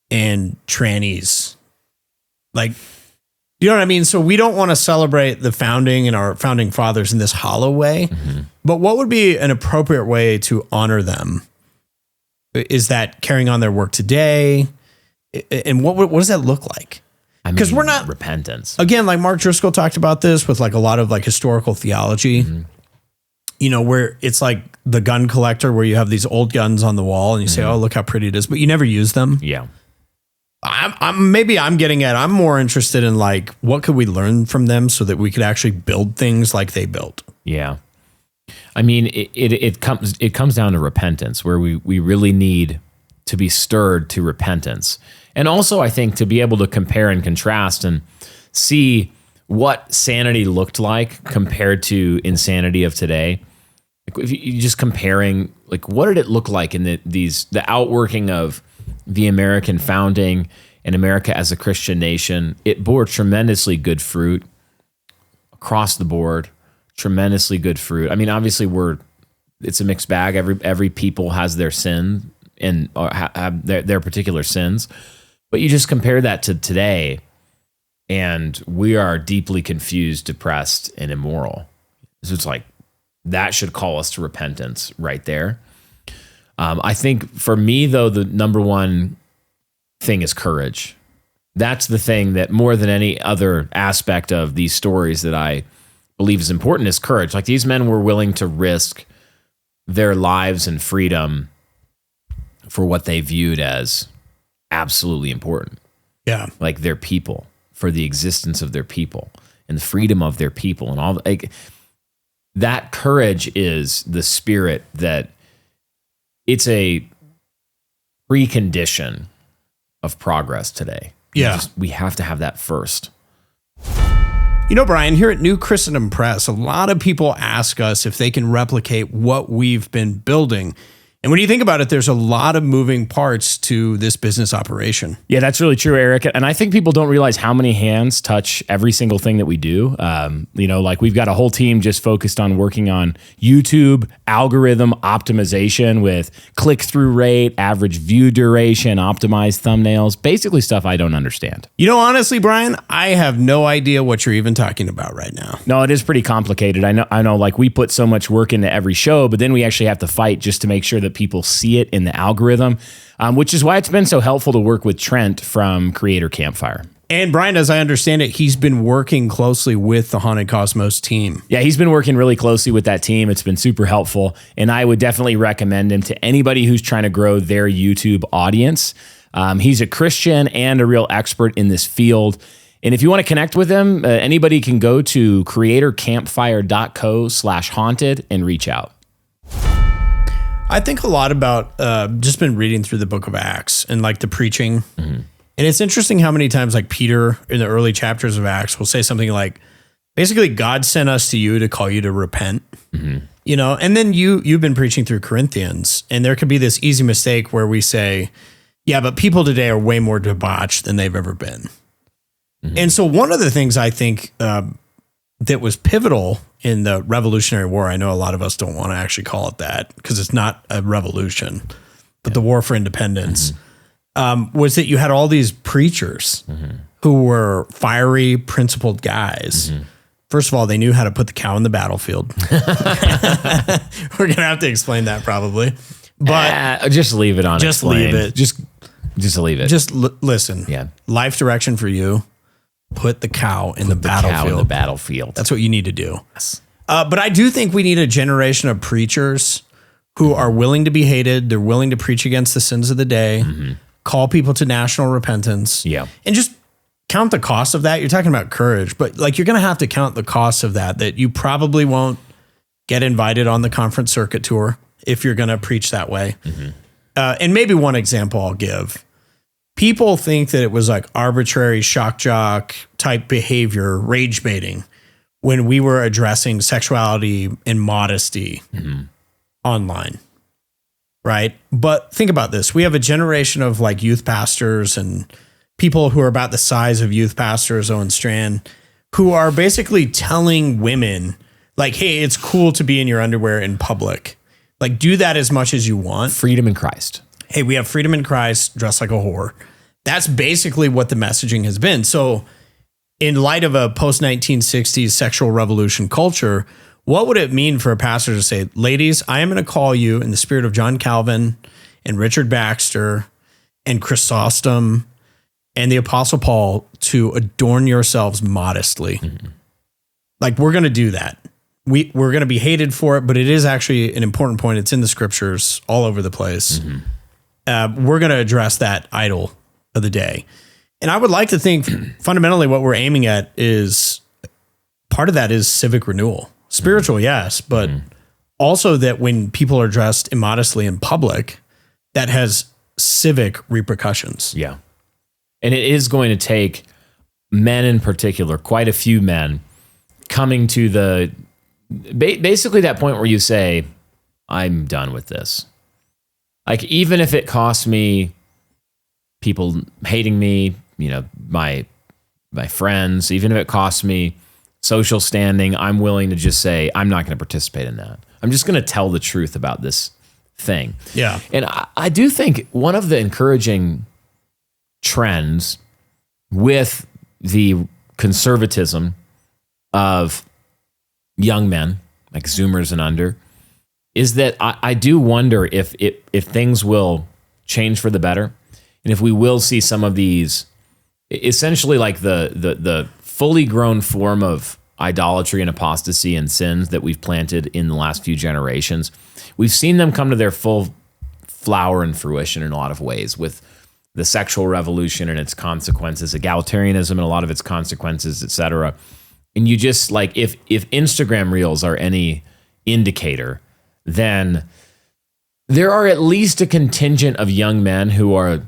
and trannies. Like, you know what I mean? So we don't want to celebrate the founding and our founding fathers in this hollow way, mm-hmm. but what would be an appropriate way to honor them? Is that carrying on their work today? And what does that look like? Because we're not repentance again, like Mark Driscoll talked about this with like a lot of like historical theology, mm-hmm. Where it's like the gun collector, where you have these old guns on the wall and you mm-hmm. say, oh, look how pretty it is, but you never use them. Yeah. I'm getting at, I'm more interested in like, what could we learn from them so that we could actually build things like they built? Yeah. I mean, it comes down to repentance, where we really need to be stirred to repentance. And also, I think, to be able to compare and contrast and see what sanity looked like compared to insanity of today. Like if you just comparing, like, what did it look like in the outworking of the American founding and America as a Christian nation? It bore tremendously good fruit across the board, tremendously good fruit. I mean, obviously, it's a mixed bag. Every people has their sin and have their particular sins. But you just compare that to today, and we are deeply confused, depressed, and immoral. So it's like, that should call us to repentance right there. I think for me, though, the number one thing is courage. That's the thing that more than any other aspect of these stories that I believe is important is courage. Like, these men were willing to risk their lives and freedom for what they viewed as absolutely important. Yeah. Like their people, for the existence of their people and the freedom of their people and all. Like, that courage is the spirit that it's a precondition of progress today. Yeah. We have to have that first. Brian, here at New Christendom Press, a lot of people ask us if they can replicate what we've been building. And when you think about it, there's a lot of moving parts to this business operation. Yeah, that's really true, Eric. And I think people don't realize how many hands touch every single thing that we do. Like we've got a whole team just focused on working on YouTube algorithm optimization with click-through rate, average view duration, optimized thumbnails, basically stuff I don't understand. Honestly, Brian, I have no idea what you're even talking about right now. No, it is pretty complicated. I know like we put so much work into every show, but then we actually have to fight just to make sure that people see it in the algorithm, which is why it's been so helpful to work with Trent from Creator Campfire. And Brian, as I understand it, he's been working closely with the Haunted Cosmos team. Yeah, he's been working really closely with that team. It's been super helpful. And I would definitely recommend him to anybody who's trying to grow their YouTube audience. He's a Christian and a real expert in this field. And if you want to connect with him, anybody can go to creatorcampfire.co/haunted and reach out. I think a lot about just been reading through the book of Acts and like the preaching. Mm-hmm. And it's interesting how many times like Peter in the early chapters of Acts will say something like, basically, God sent us to you to call you to repent, and then you've been preaching through Corinthians, and there could be this easy mistake where we say, yeah, but people today are way more debauched than they've ever been. Mm-hmm. And so one of the things I think that was pivotal in the Revolutionary War, I know a lot of us don't want to actually call it that because it's not a revolution, but the war for independence, was that you had all these preachers who were fiery, principled guys. First of all, they knew how to put the cow in the battlefield. We're going to have to explain that probably. But just leave it on. Just explain. leave it. Just leave it. Just listen. Yeah. Life direction for you. Put the cow in the battlefield. Cow in the battlefield. That's what you need to do. Yes. But I do think we need a generation of preachers who are willing to be hated. They're willing to preach against the sins of the day, call people to national repentance, and just count the cost of that. You're talking about courage, but like you're going to have to count the cost of that you probably won't get invited on the conference circuit tour if you're going to preach that way. And maybe one example I'll give. People think that it was like arbitrary shock jock type behavior, rage baiting, when we were addressing sexuality and modesty online, right? But think about this. We have a generation of like youth pastors and people who are about the size of youth pastors, Owen Strand, who are basically telling women like, hey, it's cool to be in your underwear in public. Like, do that as much as you want. Freedom in Christ. Hey, we have freedom in Christ, dress like a whore. That's basically what the messaging has been. So in light of a post-1960s sexual revolution culture, what would it mean for a pastor to say, ladies, I am going to call you in the spirit of John Calvin and Richard Baxter and Chrysostom and the Apostle Paul to adorn yourselves modestly. Like, we're going to do that. We're going to be hated for it, but it is actually an important point. It's in the scriptures all over the place. We're going to address that idol of the day. And I would like to think fundamentally what we're aiming at is part of that is civic renewal. Spiritual, yes, but also that when people are dressed immodestly in public, that has civic repercussions. Yeah. And it is going to take men in particular, quite a few men, coming to the basically that point where you say, I'm done with this. Like, even if it costs me people hating me, my friends, even if it costs me social standing, I'm willing to just say, I'm not going to participate in that. I'm just going to tell the truth about this thing. Yeah. And I do think one of the encouraging trends with the conservatism of young men, like Zoomers and under, is that I do wonder if things will change for the better, and if we will see some of these, essentially like the fully grown form of idolatry and apostasy and sins that we've planted in the last few generations. We've seen them come to their full flower and fruition in a lot of ways, with the sexual revolution and its consequences, egalitarianism and a lot of its consequences, et cetera. And you just like, if Instagram Reels are any indicator, then there are at least a contingent of young men who are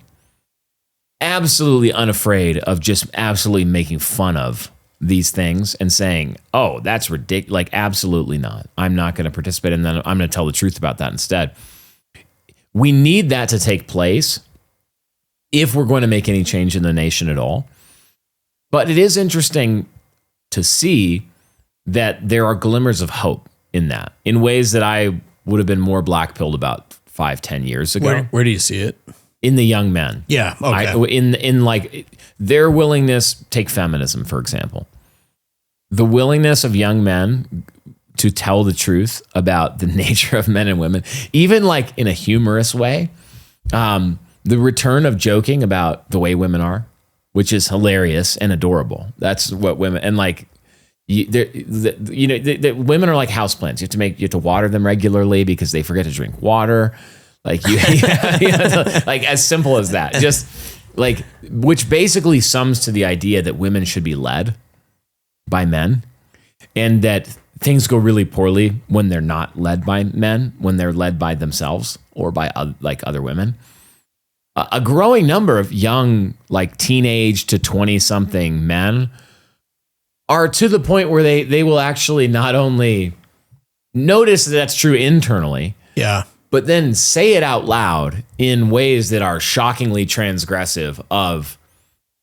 absolutely unafraid of just absolutely making fun of these things and saying, oh, that's ridiculous. Like, absolutely not. I'm not going to participate in that. I'm going to tell the truth about that instead. We need that to take place if we're going to make any change in the nation at all. But it is interesting to see that there are glimmers of hope in that, in ways that I would have been more black-pilled about 5-10 years ago. Where do you see it? In the young men. Yeah. Okay. In like their willingness, take feminism, for example. The willingness of young men to tell the truth about the nature of men and women, even like in a humorous way. The return of joking about the way women are, which is hilarious and adorable. That's what women, and like, women are like houseplants. You have to water them regularly because they forget to drink water. Like like as simple as that. Just like, which basically sums to the idea that women should be led by men, and that things go really poorly when they're not led by men, when they're led by themselves or by other women. A growing number of young, like teenage to 20-something men are to the point where they will actually not only notice that that's true internally, yeah, but then say it out loud in ways that are shockingly transgressive of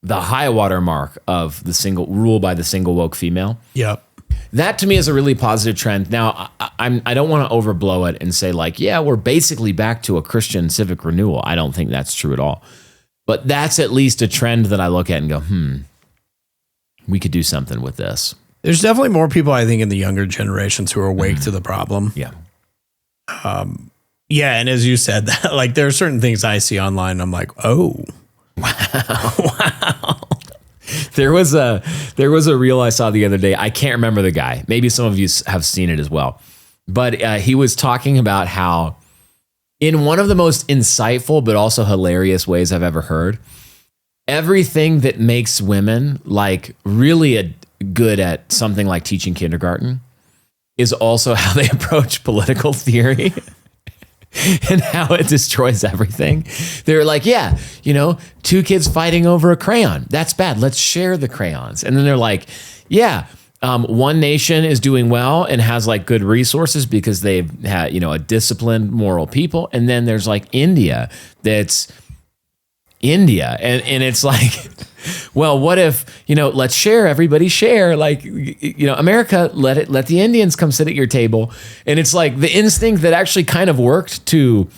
the high water mark of the single rule by the single woke female. Yep. That to me is a really positive trend. Now, I don't want to overblow it and say like, yeah, we're basically back to a Christian civic renewal. I don't think that's true at all. But that's at least a trend that I look at and go, we could do something with this. There's definitely more people, I think, in the younger generations who are awake to the problem. Yeah. Yeah, and as you said, that like there are certain things I see online. I'm like, oh, wow. There was a reel I saw the other day. I can't remember the guy. Maybe some of you have seen it as well. But he was talking about how, in one of the most insightful but also hilarious ways I've ever heard, everything that makes women like really good at something like teaching kindergarten is also how they approach political theory. And how it destroys everything. They're like, yeah, two kids fighting over a crayon. That's bad. Let's share the crayons. And then they're like, yeah, one nation is doing well and has like good resources because they've had, a disciplined, moral people. And then there's like India that's India. And it's like, well, what if, let's share, everybody share, like, America, let the Indians come sit at your table. And it's like the instinct that actually kind of worked to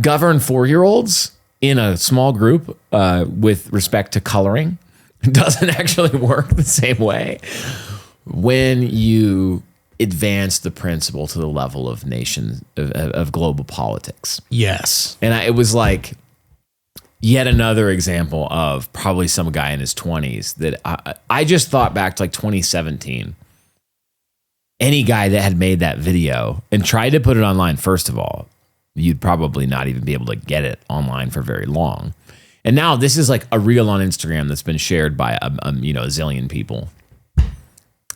govern 4-year-olds in a small group with respect to coloring doesn't actually work the same way when you advance the principle to the level of nations, of global politics. Yes. And it was like, yet another example of probably some guy in his 20s that I just thought back to like 2017. Any guy that had made that video and tried to put it online, first of all, you'd probably not even be able to get it online for very long. And now this is like a reel on Instagram that's been shared by a zillion people.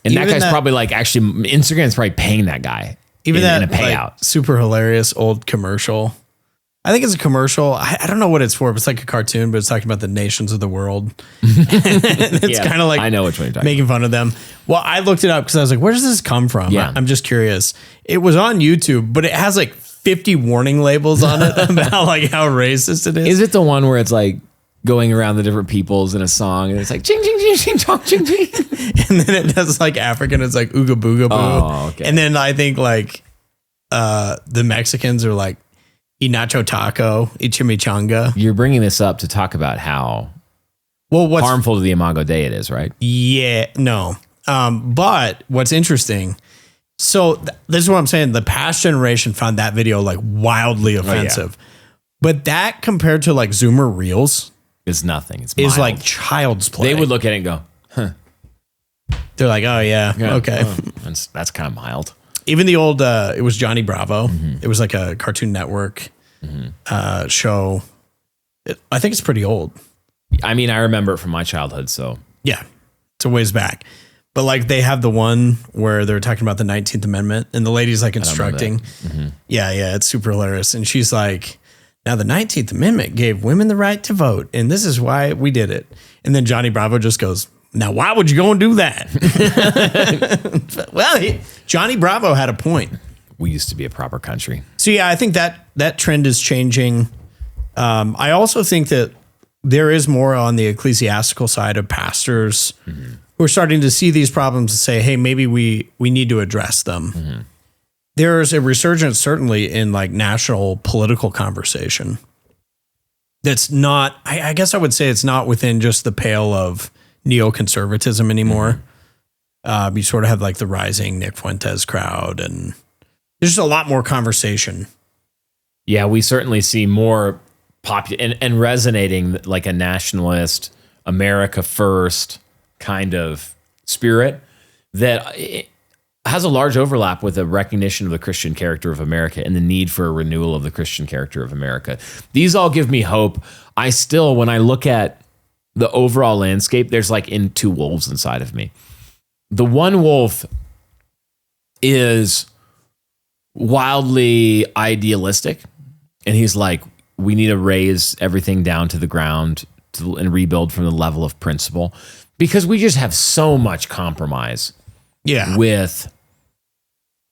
And even that guy's probably like, actually, Instagram's probably paying that guy in a payout. Like, super hilarious old commercial. I think it's a commercial. I don't know what it's for, but it's like a cartoon, but it's talking about the nations of the world. It's kind of like, I know which one you're talking making fun of them. Well, I looked it up because I was like, where does this come from? Yeah. I'm just curious. It was on YouTube, but it has like 50 warning labels on it about like how racist it is. Is it the one where it's like going around the different peoples in a song and it's like ching ching ching ching chong ching ching, and then it does like African, it's like ooga booga boo. Oh, okay. And then I think like the Mexicans are like Inacho taco, chimichanga. You're bringing this up to talk about how what's harmful to the Imago Dei it is, right? Yeah, no. But what's interesting, so this is what I'm saying. The past generation found that video like wildly offensive. Oh, yeah. But that compared to like Zoomer Reels is nothing. It's mild. Is like child's play. They would look at it and go, huh. They're like, oh yeah, okay. Oh, that's kind of mild. Even the old, it was Johnny Bravo. Mm-hmm. It was like a Cartoon Network show. I think it's pretty old. I mean, I remember it from my childhood, so. Yeah, it's a ways back. But like they have the one where they're talking about the 19th Amendment and the lady's like instructing. Mm-hmm. Yeah, it's super hilarious. And she's like, now the 19th Amendment gave women the right to vote, and this is why we did it. And then Johnny Bravo just goes, now, why would you go and do that? Well, Johnny Bravo had a point. we used to be a proper country. So yeah, I think that trend is changing. I also think that there is more on the ecclesiastical side of pastors who are starting to see these problems and say, hey, maybe we need to address them. There's a resurgence certainly in like national political conversation. That's not, I guess I would say it's not within just the pale of neoconservatism anymore. You sort of have like the rising Nick Fuentes crowd, and there's just a lot more conversation. Yeah, we certainly see more popular and resonating like a nationalist, America first kind of spirit that has a large overlap with a recognition of the Christian character of America and the need for a renewal of the Christian character of America. These all give me hope. I still, when I look at the overall landscape, there's like two wolves inside of me. The one wolf is wildly idealistic, and he's like, we need to raise everything down to the ground and rebuild from the level of principle, because we just have so much compromise with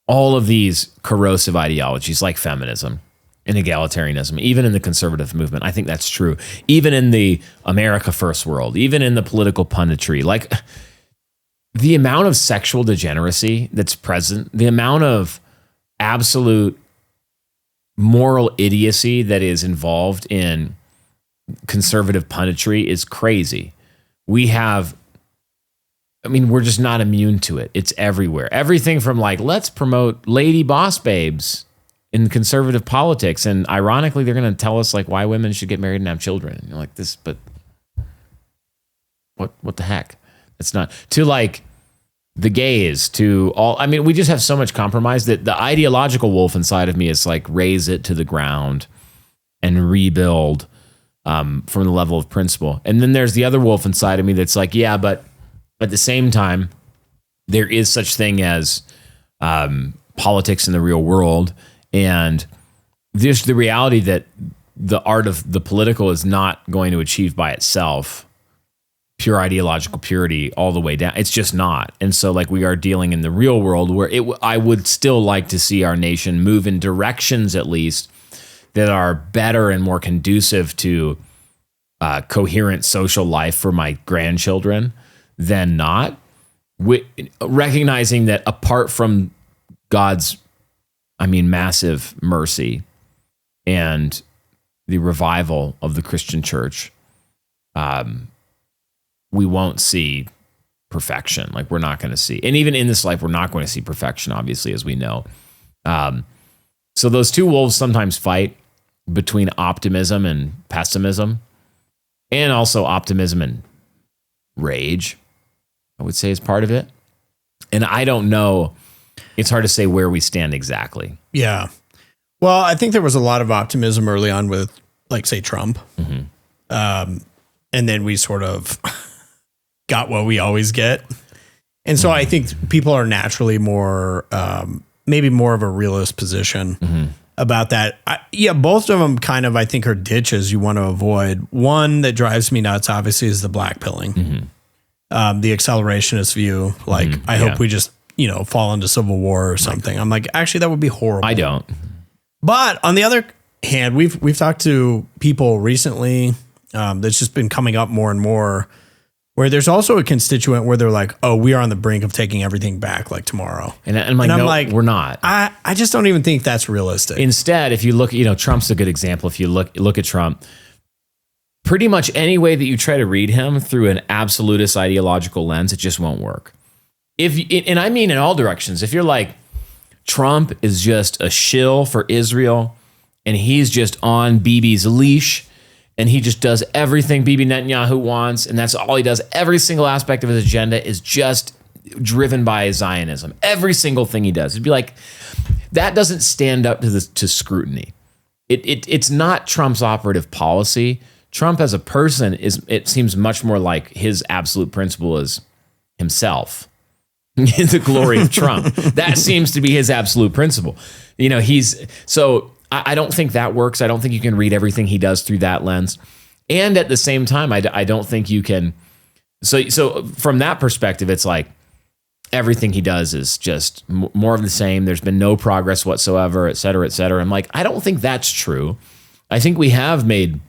all of these corrosive ideologies like feminism and egalitarianism, even in the conservative movement. I think that's true. Even in the America First world, even in the political punditry, like the amount of sexual degeneracy that's present, the amount of absolute moral idiocy that is involved in conservative punditry is crazy. We're just not immune to it. It's everywhere. Everything from like, let's promote lady boss babes in conservative politics. And ironically, they're going to tell us like why women should get married and have children. And you're like this, but what the heck? It's not to like the gays to all. I mean, we just have so much compromise that the ideological wolf inside of me is like, raise it to the ground and rebuild from the level of principle. And then there's the other wolf inside of me that's like, yeah, but at the same time, there is such thing as politics in the real world. And there's the reality that the art of the political is not going to achieve by itself pure ideological purity all the way down. It's just not. And so like we are dealing in the real world where I would still like to see our nation move in directions at least that are better and more conducive to coherent social life for my grandchildren than not, recognizing that apart from God's, massive mercy and the revival of the Christian church, we won't see perfection. Like we're not going to see, and even in this life, we're not going to see perfection, obviously, as we know. So those two wolves sometimes fight between optimism and pessimism, and also optimism and rage, I would say, is part of it. And I don't know. It's hard to say where we stand exactly. Yeah. Well, I think there was a lot of optimism early on with, like, say, Trump. And then we sort of got what we always get. And so I think people are naturally more, maybe more of a realist position about that. Both of them kind of, I think, are ditches you want to avoid. One that drives me nuts, obviously, is the black pilling. The accelerationist view, like, I hope we just, fall into civil war or something. I'm like, actually, that would be horrible. I don't. But on the other hand, we've talked to people recently that's just been coming up more and more, where there's also a constituent where they're like, oh, we are on the brink of taking everything back like tomorrow. And I'm like, we're not. I just don't even think that's realistic. Instead, if you look, Trump's a good example. If you look at Trump, pretty much any way that you try to read him through an absolutist ideological lens, it just won't work. And I mean in all directions. If you're like, Trump is just a shill for Israel and he's just on Bibi's leash and he just does everything Bibi Netanyahu wants, and that's all he does. Every single aspect of his agenda is just driven by Zionism. Every single thing he does. It'd be like, that doesn't stand up to scrutiny. It's not Trump's operative policy. Trump as a person it seems much more like his absolute principle is himself. The glory of Trump. That seems to be his absolute principle. I don't think that works. I don't think you can read everything he does through that lens. And at the same time, I don't think you can. So from that perspective, it's like, everything he does is just more of the same. There's been no progress whatsoever, et cetera, et cetera. I'm like, I don't think that's true. I think we have made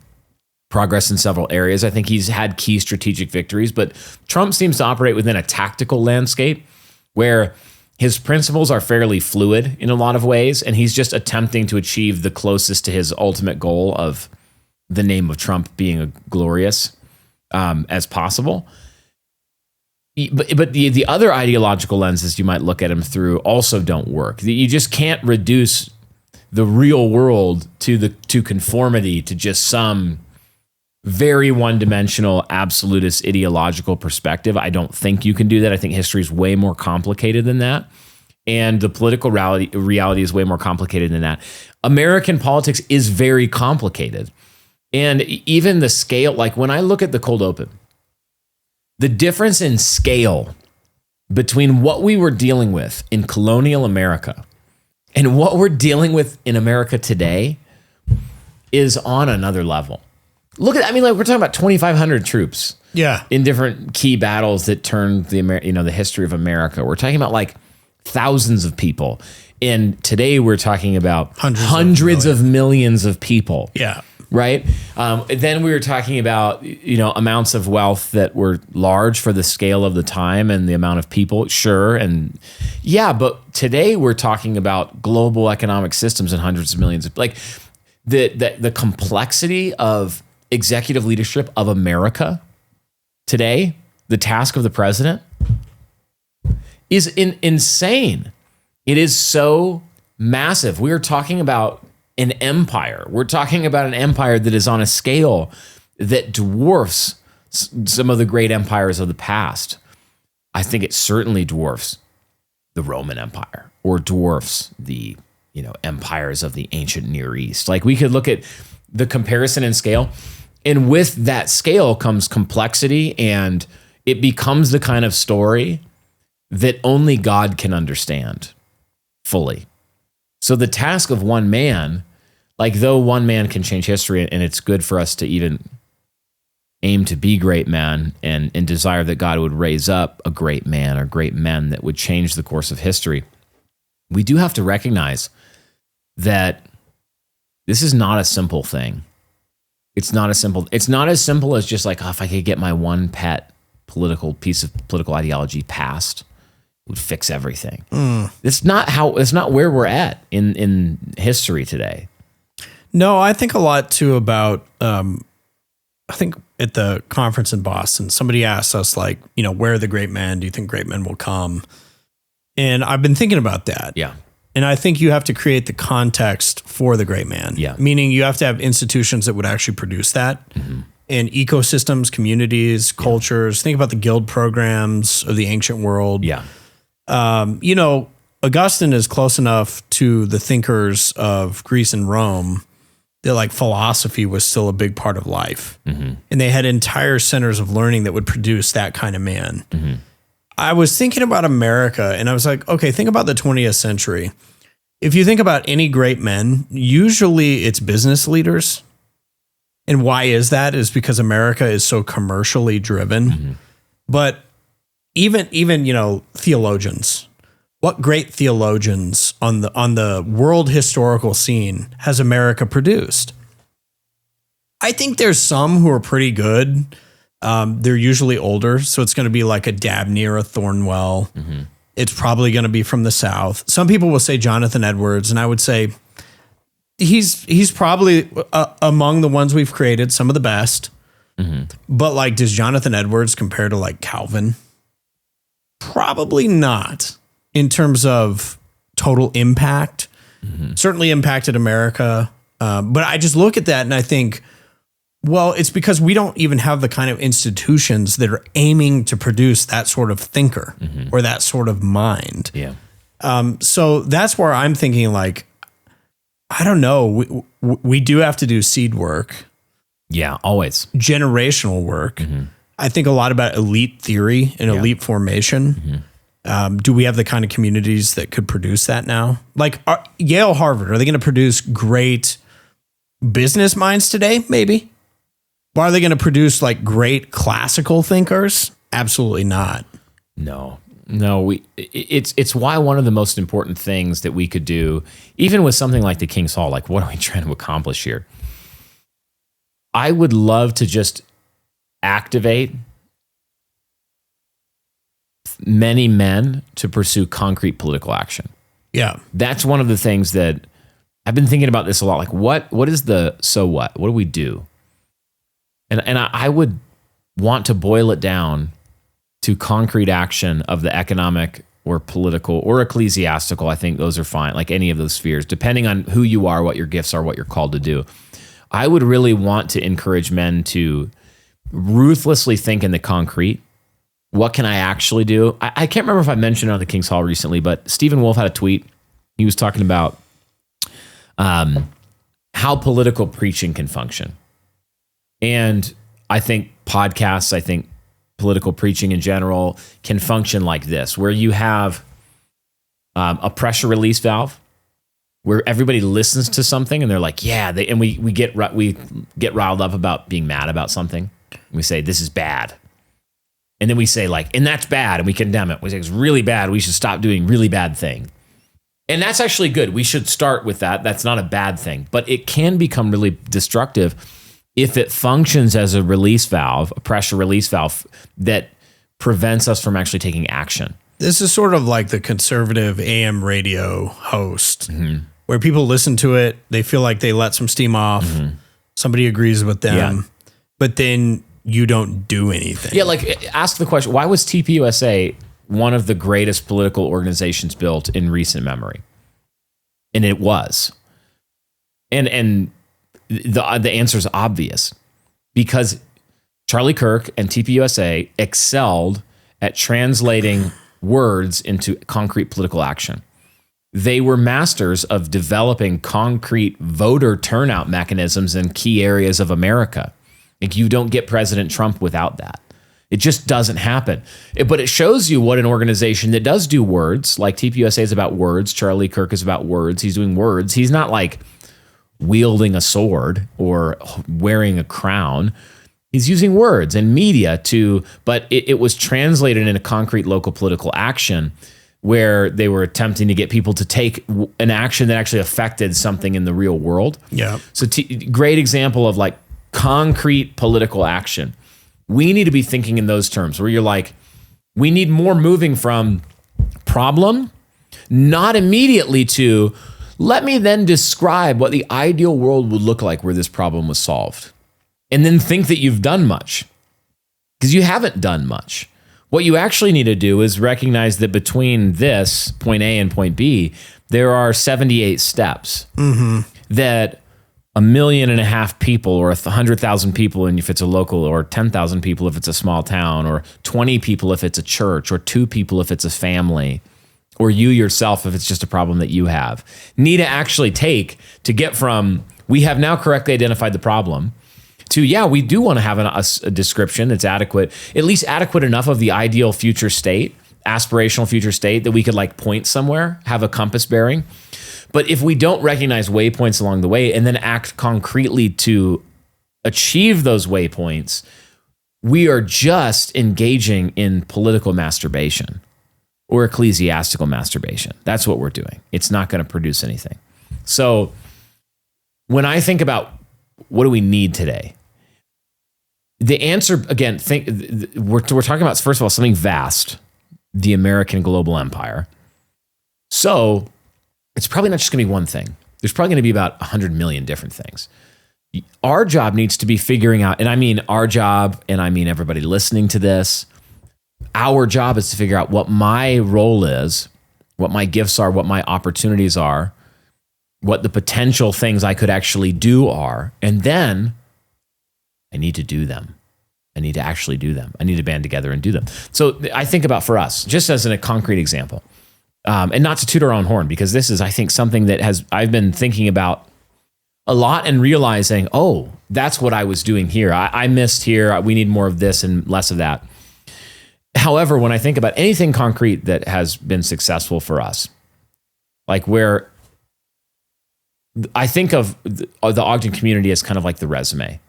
progress in several areas. I think he's had key strategic victories, but Trump seems to operate within a tactical landscape where his principles are fairly fluid in a lot of ways, and he's just attempting to achieve the closest to his ultimate goal of the name of Trump being glorious as possible. But the other ideological lenses you might look at him through also don't work. You just can't reduce the real world to conformity to just some very one-dimensional, absolutist ideological perspective. I don't think you can do that. I think history is way more complicated than that. And the political reality is way more complicated than that. American politics is very complicated. And even the scale, like when I look at the cold open, the difference in scale between what we were dealing with in colonial America and what we're dealing with in America today is on another level. Look at, like we're talking about 2,500 troops. Yeah. In different key battles that turned the history of America. We're talking about like thousands of people. And today we're talking about hundreds of millions of people. Yeah. Right. Then we were talking about, amounts of wealth that were large for the scale of the time and the amount of people. Sure. And yeah, but today we're talking about global economic systems and hundreds of millions of like the complexity of executive leadership of America today, the task of the president is insane. It is so massive. We are talking about an empire. We're talking about an empire that is on a scale that dwarfs some of the great empires of the past. I think it certainly dwarfs the Roman Empire or dwarfs the, empires of the ancient Near East. Like we could look at the comparison in scale, and with that scale comes complexity, and it becomes the kind of story that only God can understand fully. So the task of one man, like though one man can change history, and it's good for us to even aim to be great men and desire that God would raise up a great man or great men that would change the course of history, we do have to recognize that this is not a simple thing. It's not as simple as just like, if I could get my one pet piece of political ideology passed, it would fix everything. It's not where we're at in history today. No, I think a lot too about, I think at the conference in Boston, somebody asked us like, where are the great men? Do you think great men will come? And I've been thinking about that. Yeah. And I think you have to create the context for the great man. Yeah. Meaning you have to have institutions that would actually produce that. Mm-hmm. And ecosystems, communities, cultures. Think about the guild programs of the ancient world. Yeah. Augustine is close enough to the thinkers of Greece and Rome that like philosophy was still a big part of life. Mm-hmm. And they had entire centers of learning that would produce that kind of man. Mm-hmm. I was thinking about America and I was like, okay, think about the 20th century. If you think about any great men, usually it's business leaders. And why is that? Is because America is so commercially driven. Mm-hmm. But even theologians, what great theologians on the world historical scene has America produced? I think there's some who are pretty good. They're usually older, so it's going to be like a Dabney or a Thornwell. Mm-hmm. It's probably going to be from the South. Some people will say Jonathan Edwards, and I would say he's probably among the ones we've created, some of the best. Mm-hmm. But like, does Jonathan Edwards compare to like Calvin? Probably not in terms of total impact. Mm-hmm. Certainly impacted America. But I just look at that and I think, well, it's because we don't even have the kind of institutions that are aiming to produce that sort of thinker or that sort of mind. Yeah. So that's where I'm thinking like, I don't know. We do have to do seed work. Yeah, always. Generational work. Mm-hmm. I think a lot about elite theory and elite formation. Mm-hmm. Do we have the kind of communities that could produce that now? Like Yale, Harvard, are they going to produce great business minds today? Maybe. But are they going to produce like great classical thinkers? Absolutely not. No. No, it's why one of the most important things that we could do, even with something like the King's Hall, like what are we trying to accomplish here? I would love to just activate many men to pursue concrete political action. Yeah. That's one of the things that I've been thinking about this a lot. Like what is the so what? What do we do? And I would want to boil it down to concrete action of the economic or political or ecclesiastical. I think those are fine, like any of those spheres, depending on who you are, what your gifts are, what you're called to do. I would really want to encourage men to ruthlessly think in the concrete. What can I actually do? I can't remember if I mentioned it on the King's Hall recently, but Stephen Wolf had a tweet. He was talking about how political preaching can function. And I think podcasts, I think political preaching in general can function like this, where you have a pressure release valve where everybody listens to something and they're like, yeah, and we get riled up about being mad about something. We say, this is bad. And then we say like, and that's bad, and we condemn it. We say it's really bad. We should stop doing really bad thing. And that's actually good. We should start with that. That's not a bad thing, but it can become really destructive if it functions as a release valve, a pressure release valve that prevents us from actually taking action. This is sort of like the conservative AM radio host, where people listen to it, they feel like they let some steam off, somebody agrees with them, but then you don't do anything. Yeah, like ask the question, why was TPUSA one of the greatest political organizations built in recent memory? And it was. And the answer is obvious, because Charlie Kirk and TPUSA excelled at translating words into concrete political action. They were masters of developing concrete voter turnout mechanisms in key areas of America. Like, you don't get President Trump without that. It just doesn't happen. But it shows you what an organization that does do words, like TPUSA is about words, Charlie Kirk is about words, he's doing words. He's not like wielding a sword or wearing a crown. He's using words and media but it was translated into concrete local political action, where they were attempting to get people to take an action that actually affected something in the real world. Yeah. So great example of like concrete political action. We need to be thinking in those terms, where you're like, we need more moving from problem, not immediately to, let me then describe what the ideal world would look like where this problem was solved. And then think that you've done much, because you haven't done much. What you actually need to do is recognize that between this point A and point B, there are 78 steps that 1.5 million people, or 100,000 people, and if it's a local, or 10,000 people if it's a small town, or 20 people if it's a church, or 2 people if it's a family, or you yourself if it's just a problem that you have, need to actually take to get from, we have now correctly identified the problem, to, yeah, we do want to have a description that's adequate, at least adequate enough of the ideal future state, aspirational future state, that we could like point somewhere, have a compass bearing. But if we don't recognize waypoints along the way and then act concretely to achieve those waypoints, we are just engaging in political masturbation or ecclesiastical masturbation. That's what we're doing. It's not going to produce anything. So when I think about what do we need today, the answer, again, we're talking about, first of all, something vast, the American global empire. So it's probably not just going to be one thing. There's probably going to be about 100 million different things. Our job needs to be figuring out, and I mean our job, and I mean everybody listening to this, our job is to figure out what my role is, what my gifts are, what my opportunities are, what the potential things I could actually do are, and then I need to do them. I need to actually do them. I need to band together and do them. So I think about, for us, just as a concrete example, and not to toot our own horn, because this is, I think, something that I've been thinking about a lot and realizing, oh, that's what I was doing here. I missed here. We need more of this and less of that. However, when I think about anything concrete that has been successful for us, like where I think of the Ogden community as kind of like the resume.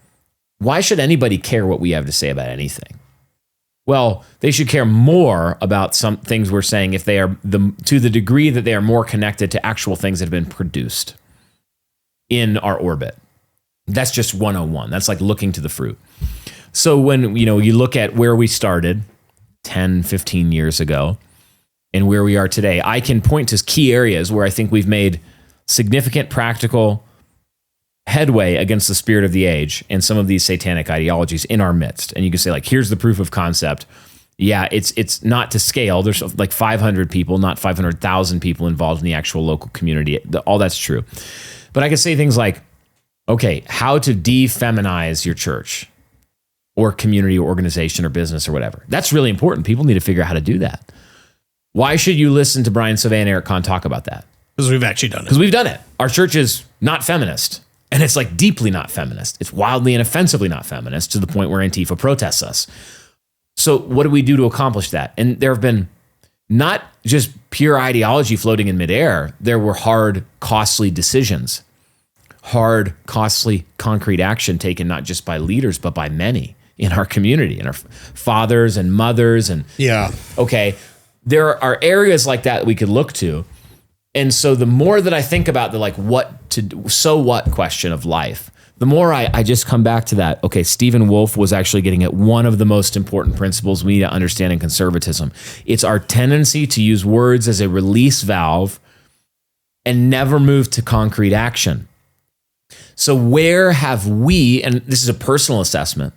Why should anybody care what we have to say about anything? Well, they should care more about some things we're saying if they are to the degree that they are more connected to actual things that have been produced in our orbit. That's just 101. That's like looking to the fruit. So when you look at where we started 10, 15 years ago and where we are today, I can point to key areas where I think we've made significant practical headway against the spirit of the age and some of these satanic ideologies in our midst. And you can say, like, here's the proof of concept. Yeah, it's not to scale. There's like 500 people, not 500,000 people involved in the actual local community. All that's true. But I can say things like, okay, how to defeminize your church or community or organization or business or whatever. That's really important. People need to figure out how to do that. Why should you listen to Brian Sylvain and Eric Kahn talk about that? Because we've actually done it. Because we've done it. Our church is not feminist. And it's like deeply not feminist. It's wildly and offensively not feminist to the point where Antifa protests us. So what do we do to accomplish that? And there have been not just pure ideology floating in midair. There were hard, costly decisions, hard, costly, concrete action taken not just by leaders, but by many in our community and our fathers and mothers. And okay, there are areas like that we could look to. And so the more that I think about the like what to do, so what question of life, the more I just come back to that. Okay, Stephen Wolfe was actually getting at one of the most important principles we need to understand in conservatism. It's our tendency to use words as a release valve and never move to concrete action. So where have we, and this is a personal assessment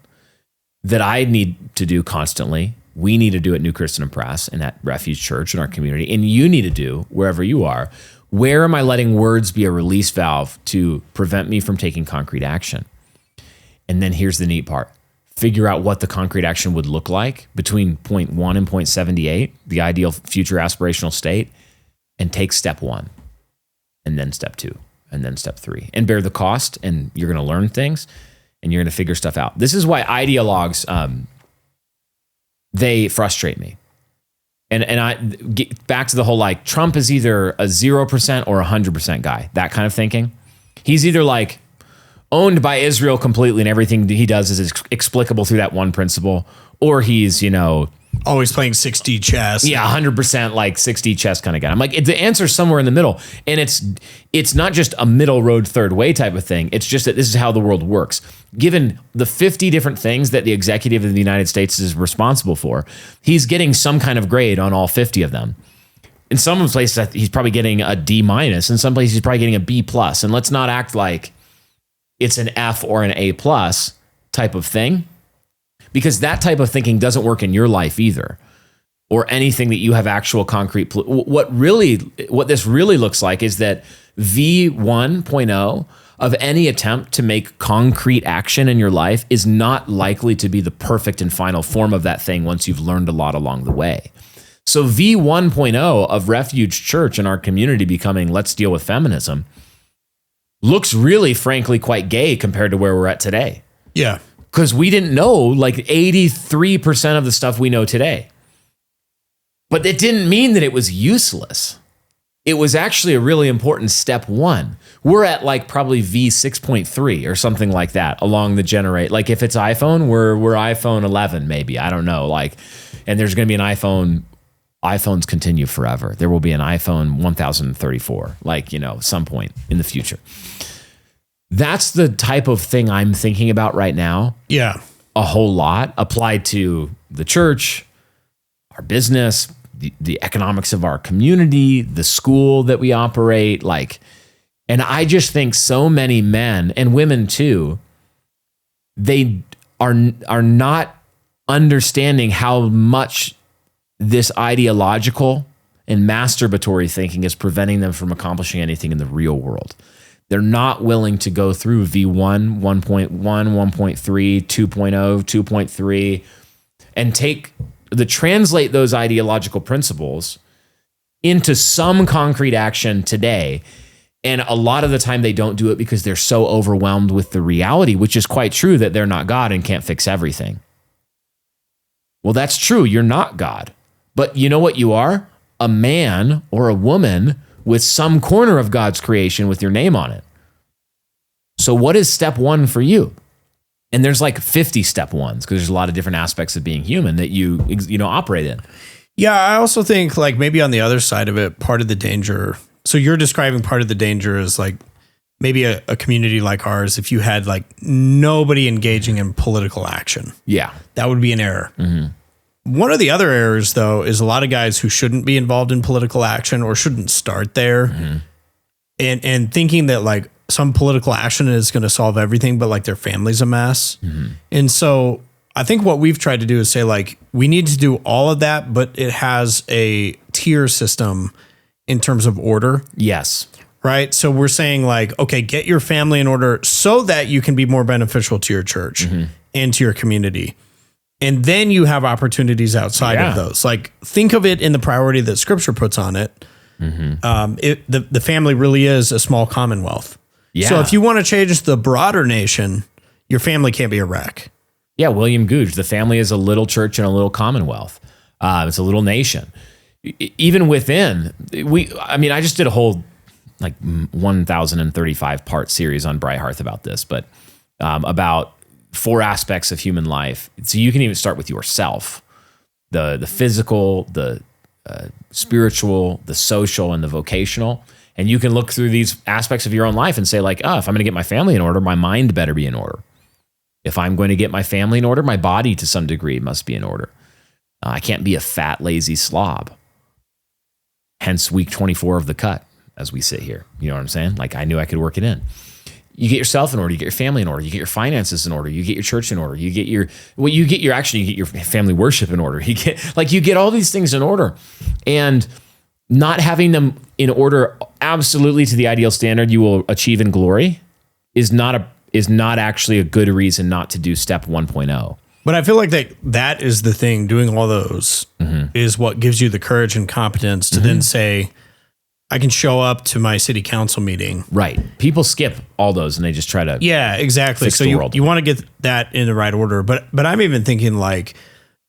that I need to do constantly, we need to do at New Christendom Press and at Refuge Church in our community, and you need to do wherever you are. Where am I letting words be a release valve to prevent me from taking concrete action? And then here's the neat part. Figure out what the concrete action would look like between point 1 and point 78, the ideal future aspirational state, and take step 1, and then step 2, and then step 3, and bear the cost, and you're going to learn things, and you're going to figure stuff out. This is why ideologues, they frustrate me. And I get back to the whole, like, Trump is either a 0% or 100% guy, that kind of thinking. He's either like owned by Israel completely and everything he does is explicable through that one principle, or he's, always playing 6D chess. Yeah, 100% like 6D chess kind of guy. I'm like, the answer's somewhere in the middle. And it's not just a middle road third way type of thing. It's just that this is how the world works. Given the 50 different things that the executive of the United States is responsible for, he's getting some kind of grade on all 50 of them. In some places, he's probably getting a D-. In some places, he's probably getting a B+. And let's not act like it's an F or an A+ type of thing, because that type of thinking doesn't work in your life either, or anything that you have actual concrete. What this really looks like is that V1.0 of any attempt to make concrete action in your life is not likely to be the perfect and final form of that thing once you've learned a lot along the way. So V1.0 of Refuge Church and our community becoming Let's Deal with Feminism looks really, frankly, quite gay compared to where we're at today. Yeah. Because we didn't know like 83% of the stuff we know today. But it didn't mean that it was useless. It was actually a really important step 1. We're at like probably V6.3 or something like that along the generate. Like if it's iPhone, we're iPhone 11 maybe. I don't know. Like, and there's going to be an iPhone. iPhones continue forever. There will be an iPhone 1034, like, some point in the future. That's the type of thing I'm thinking about right now. Yeah. A whole lot applied to the church, our business, the economics of our community, the school that we operate, and I just think so many men and women too, they are not understanding how much this ideological and masturbatory thinking is preventing them from accomplishing anything in the real world. They're not willing to go through V1, 1.1, 1.3, 2.0, 2.3, and translate those ideological principles into some concrete action today. And a lot of the time they don't do it because they're so overwhelmed with the reality, which is quite true, that they're not God and can't fix everything. Well, that's true. You're not God. But you know what you are? A man or a woman with some corner of God's creation with your name on it. So what is step 1 for you? And there's like 50 step ones because there's a lot of different aspects of being human that you operate in. Yeah, I also think like maybe on the other side of it, part of the danger. So you're describing part of the danger is like maybe a community like ours, if you had like nobody engaging in political action. Yeah. That would be an error. Mm-hmm. One of the other errors, though, is a lot of guys who shouldn't be involved in political action or shouldn't start there and thinking that like some political action is going to solve everything, but like their family's a mess. And so I think what we've tried to do is say like, we need to do all of that, but it has a tier system in terms of order. Yes. Right. So we're saying like, okay, get your family in order so that you can be more beneficial to your church and to your community. And then you have opportunities outside of those. Like think of it in the priority that scripture puts on it. The family really is a small commonwealth. Yeah. So if you want to change the broader nation, your family can't be a wreck. Yeah, William Gouge, the family is a little church and a little commonwealth. It's a little nation. Even within, I just did a whole like 1,035 part series on Bryharth about this, but about 4 aspects of human life. So you can even start with yourself, the physical, the spiritual, the social, and the vocational. And you can look through these aspects of your own life and say like, if I'm going to get my family in order, my mind better be in order. If I'm going to get my family in order, my body to some degree must be in order. I can't be a fat, lazy slob. Hence week 24 of the cut as we sit here. You know what I'm saying? Like I knew I could work it in. You get yourself in order, you get your family in order, you get your finances in order, you get your church in order, you get your family worship in order. You get all these things in order. And not having them in order absolutely to the ideal standard you will achieve in glory is not actually a good reason not to do step 1.0. But I feel like that is the thing, doing all those is what gives you the courage and competence to then say, I can show up to my city council meeting. Right. People skip all those and they just try to exactly. So you want to get that in the right order. But I'm even thinking like,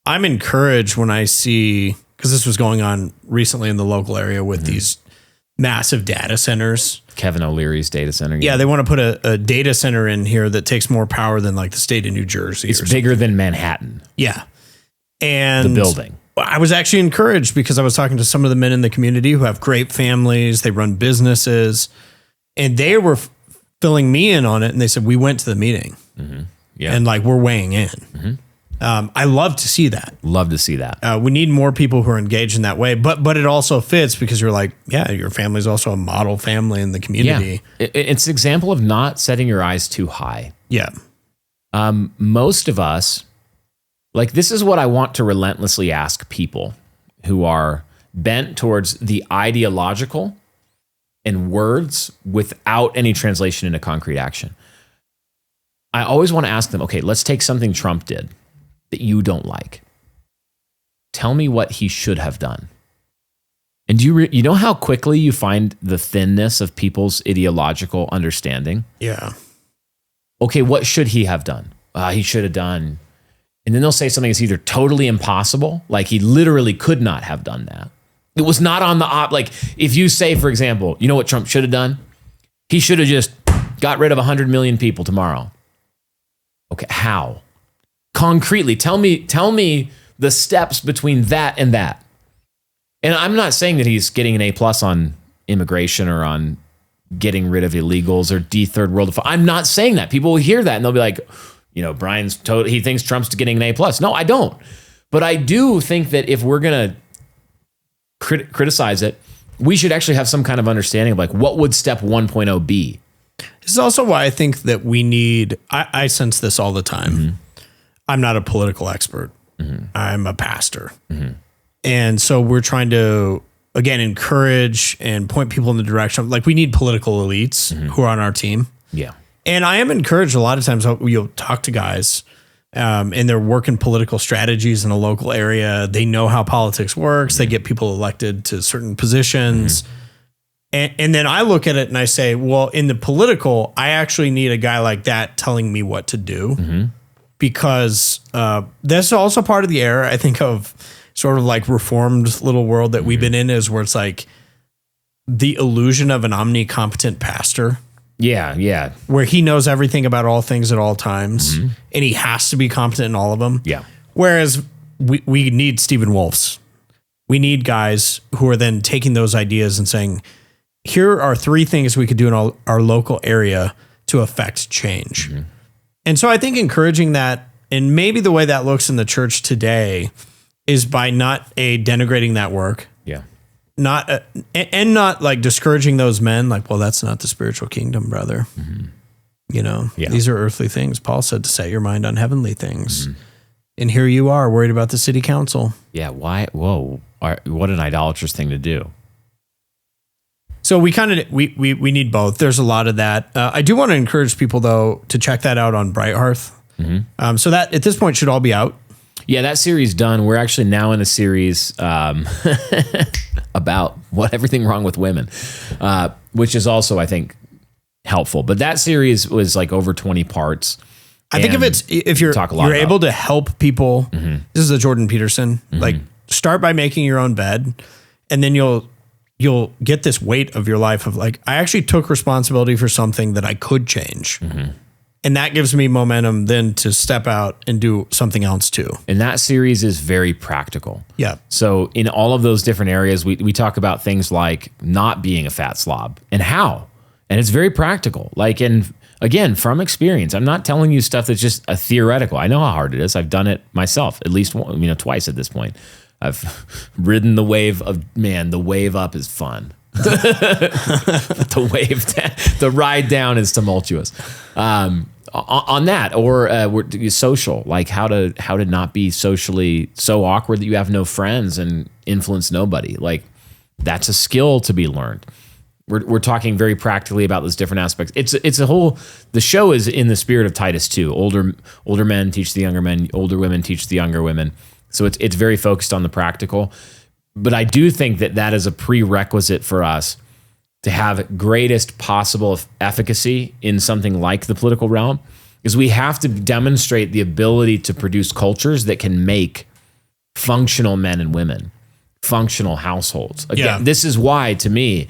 I'm encouraged when I see, because this was going on recently in the local area with these massive data centers. Kevin O'Leary's data center. Yeah, they want to put a data center in here that takes more power than like the state of New Jersey. It's bigger than Manhattan. Yeah. And the building. I was actually encouraged because I was talking to some of the men in the community who have great families. They run businesses and they were filling me in on it. And they said, we went to the meeting and like, we're weighing in. I love to see that. Love to see that. We need more people who are engaged in that way, but it also fits because you're like, your family's also a model family in the community. Yeah. It's an example of not setting your eyes too high. Yeah. Most of us, like this is what I want to relentlessly ask people who are bent towards the ideological and words without any translation into concrete action. I always want to ask them, okay, let's take something Trump did that you don't like. Tell me what he should have done. And you know how quickly you find the thinness of people's ideological understanding? Yeah. Okay, what should he have done? He should have done. And then they'll say something that's either totally impossible, like he literally could not have done that. It was not on the like if you say, for example, you know what Trump should have done? He should have just got rid of 100 million people tomorrow. Okay, how? Concretely, tell me the steps between that and that. And I'm not saying that he's getting an A+ on immigration or on getting rid of illegals or third world. I'm not saying that. People will hear that and they'll be like, he thinks Trump's getting an A+. No, I don't. But I do think that if we're going to criticize it, we should actually have some kind of understanding of like, what would step 1.0 be? This is also why I think that we need, I sense this all the time. I'm not a political expert. I'm a pastor. And so we're trying to, again, encourage and point people in the direction of like, we need political elites who are on our team. Yeah. And I am encouraged a lot of times you'll talk to guys and they're working political strategies in a local area. They know how politics works. They get people elected to certain positions. And then I look at it and I say, well, in the political, I actually need a guy like that telling me what to do because that's also part of the era, I think, of sort of like reformed little world that we've been in is where it's like the illusion of an omnicompetent pastor Yeah. where he knows everything about all things at all times, and he has to be competent in all of them. Yeah. Whereas we need Stephen Wolfs. We need guys who are then taking those ideas and saying, here are 3 things we could do in our local area to affect change. And so I think encouraging that, and maybe the way that looks in the church today is by not denigrating that work. Yeah. Not not like discouraging those men, like, well, that's not the spiritual kingdom, brother. You know, these are earthly things. Paul said to set your mind on heavenly things. And here you are worried about the city council. Yeah. Why? Whoa. What an idolatrous thing to do. So we kind of, we need both. There's a lot of that. I do want to encourage people though, to check that out on Bright Hearth. So that at this point should all be out. Yeah, that series done. We're actually now in a series about everything wrong with women, which is also, I think, helpful. But that series was like over 20 parts. I think if you're able to help people, this is a Jordan Peterson, like start by making your own bed, and then you'll get this weight of your life of like, I actually took responsibility for something that I could change. And that gives me momentum then to step out and do something else too. And that series is very practical. Yeah. So in all of those different areas, we talk about things like not being a fat slob and how. And it's very practical. Like, and again, from experience, I'm not telling you stuff that's just a theoretical. I know how hard it is. I've done it myself at least twice at this point. I've ridden the wave of, man, the wave up is fun. The ride down is tumultuous. On that, or social, like how to not be socially so awkward that you have no friends and influence nobody. Like that's a skill to be learned. We're talking very practically about those different aspects. It's a whole. The show is in the spirit of Titus 2. Older men teach the younger men. Older women teach the younger women. So it's very focused on the practical. But I do think that is a prerequisite for us to have greatest possible efficacy in something like the political realm, is we have to demonstrate the ability to produce cultures that can make functional men and women, functional households. Again, this is why, to me,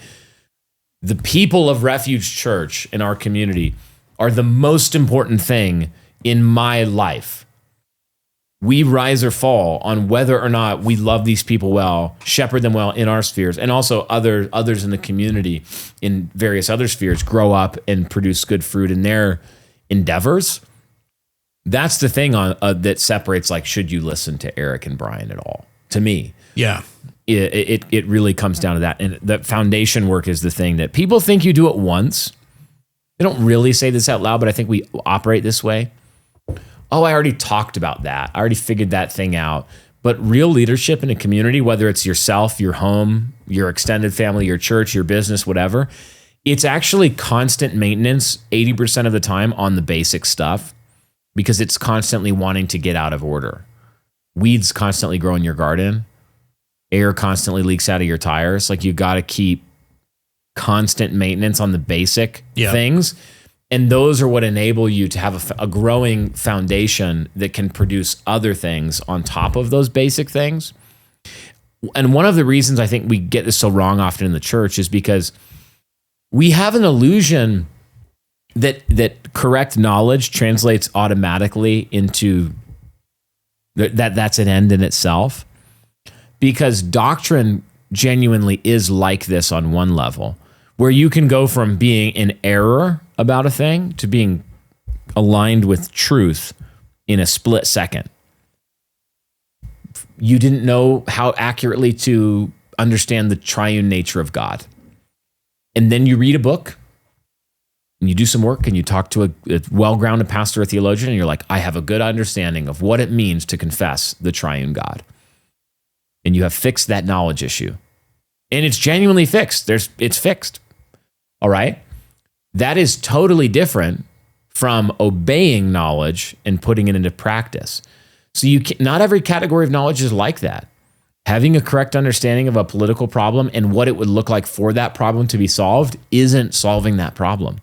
the people of Refuge Church in our community are the most important thing in my life. We rise or fall on whether or not we love these people well, shepherd them well in our spheres, and also others in the community in various other spheres grow up and produce good fruit in their endeavors. That's the thing that separates, like, should you listen to Eric and Brian at all? To me, yeah, it really comes down to that. And that foundation work is the thing that people think you do it once. They don't really say this out loud, but I think we operate this way. Oh, I already talked about that. I already figured that thing out. But real leadership in a community, whether it's yourself, your home, your extended family, your church, your business, whatever, it's actually constant maintenance 80% of the time on the basic stuff, because it's constantly wanting to get out of order. Weeds constantly grow in your garden. Air constantly leaks out of your tires. Like, you got to keep constant maintenance on the basic things. And those are what enable you to have a growing foundation that can produce other things on top of those basic things. And one of the reasons I think we get this so wrong often in the church is because we have an illusion that correct knowledge translates automatically into that's an end in itself. Because doctrine genuinely is like this on one level, where you can go from being in error about a thing to being aligned with truth in a split second. You didn't know how accurately to understand the triune nature of God. And then you read a book and you do some work and you talk to a well-grounded pastor or theologian, and you're like, I have a good understanding of what it means to confess the triune God. And you have fixed that knowledge issue. And it's genuinely fixed. It's fixed. All right? That is totally different from obeying knowledge and putting it into practice. So not every category of knowledge is like that. Having a correct understanding of a political problem and what it would look like for that problem to be solved isn't solving that problem.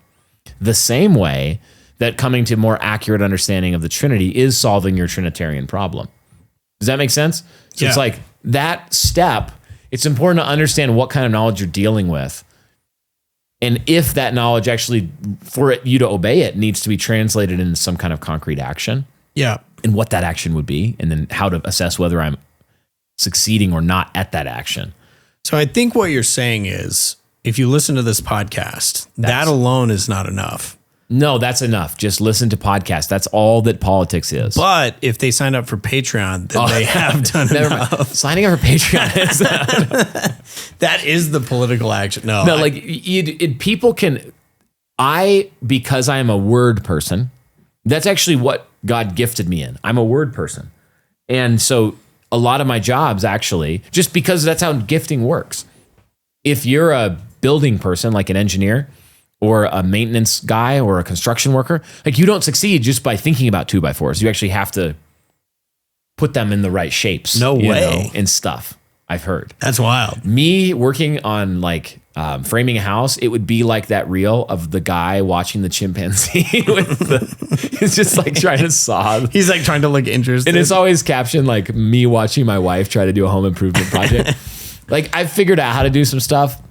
The same way that coming to more accurate understanding of the Trinity is solving your Trinitarian problem. Does that make sense? So It's like that step, it's important to understand what kind of knowledge you're dealing with. And if that knowledge actually, for you to obey it, needs to be translated into some kind of concrete action. Yeah. And what that action would be, and then how to assess whether I'm succeeding or not at that action. So I think what you're saying is, if you listen to this podcast, that alone is not enough. No, that's enough. Just listen to podcasts. That's all that politics is. But if they sign up for Patreon, then they have done enough. Signing up for Patreon is that is the political action. No, people can. Because I am a word person, that's actually what God gifted me in. I'm a word person, and so a lot of my jobs actually, just because that's how gifting works. If you're a building person, like an engineer, or a maintenance guy or a construction worker, like you don't succeed just by thinking about 2x4s. You actually have to put them in the right shapes. No way. And stuff. I've heard. That's wild. Me working on framing a house, it would be like that reel of the guy watching the chimpanzee he's just like trying to saw. He's like trying to look interested. And it's always captioned like me watching my wife try to do a home improvement project. Like I've figured out how to do some stuff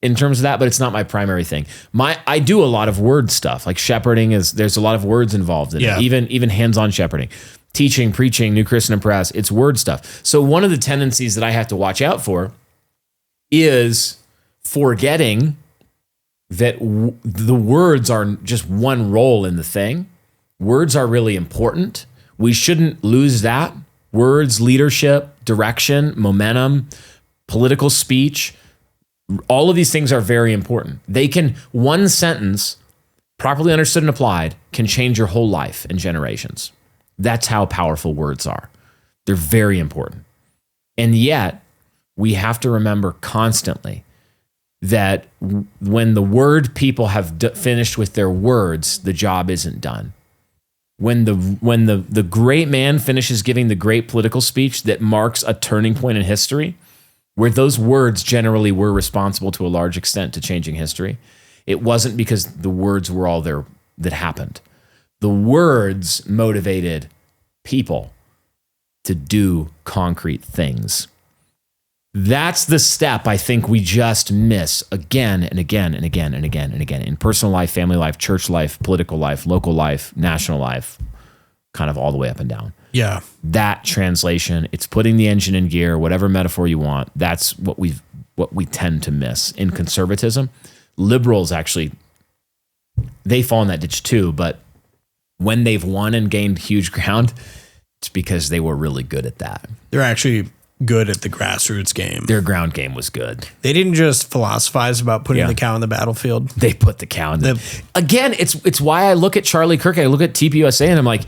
in terms of that, but it's not my primary thing. I do a lot of word stuff, like shepherding there's a lot of words involved in it, even hands-on shepherding, teaching, preaching, New Christian Press, it's word stuff. So one of the tendencies that I have to watch out for is forgetting that the words are just one role in the thing. Words are really important. We shouldn't lose that. Words, leadership, direction, momentum, political speech, all of these things are very important. One sentence, properly understood and applied, can change your whole life and generations. That's how powerful words are. They're very important. And yet, we have to remember constantly that when the word people have finished with their words, the job isn't done. When the great man finishes giving the great political speech that marks a turning point in history, where those words generally were responsible to a large extent to changing history, it wasn't because the words were all there that happened. The words motivated people to do concrete things. That's the step I think we just miss again and again and again and again and again in personal life, family life, church life, political life, local life, national life, kind of all the way up and down. Yeah. That translation, it's putting the engine in gear, whatever metaphor you want. That's what we tend to miss in conservatism. Liberals actually, they fall in that ditch too, but when they've won and gained huge ground, it's because they were really good at that. They're actually good at the grassroots game. Their ground game was good. They didn't just philosophize about putting the cow in the battlefield. They put the cow in again, it's why I look at Charlie Kirk, I look at TPUSA and I'm like,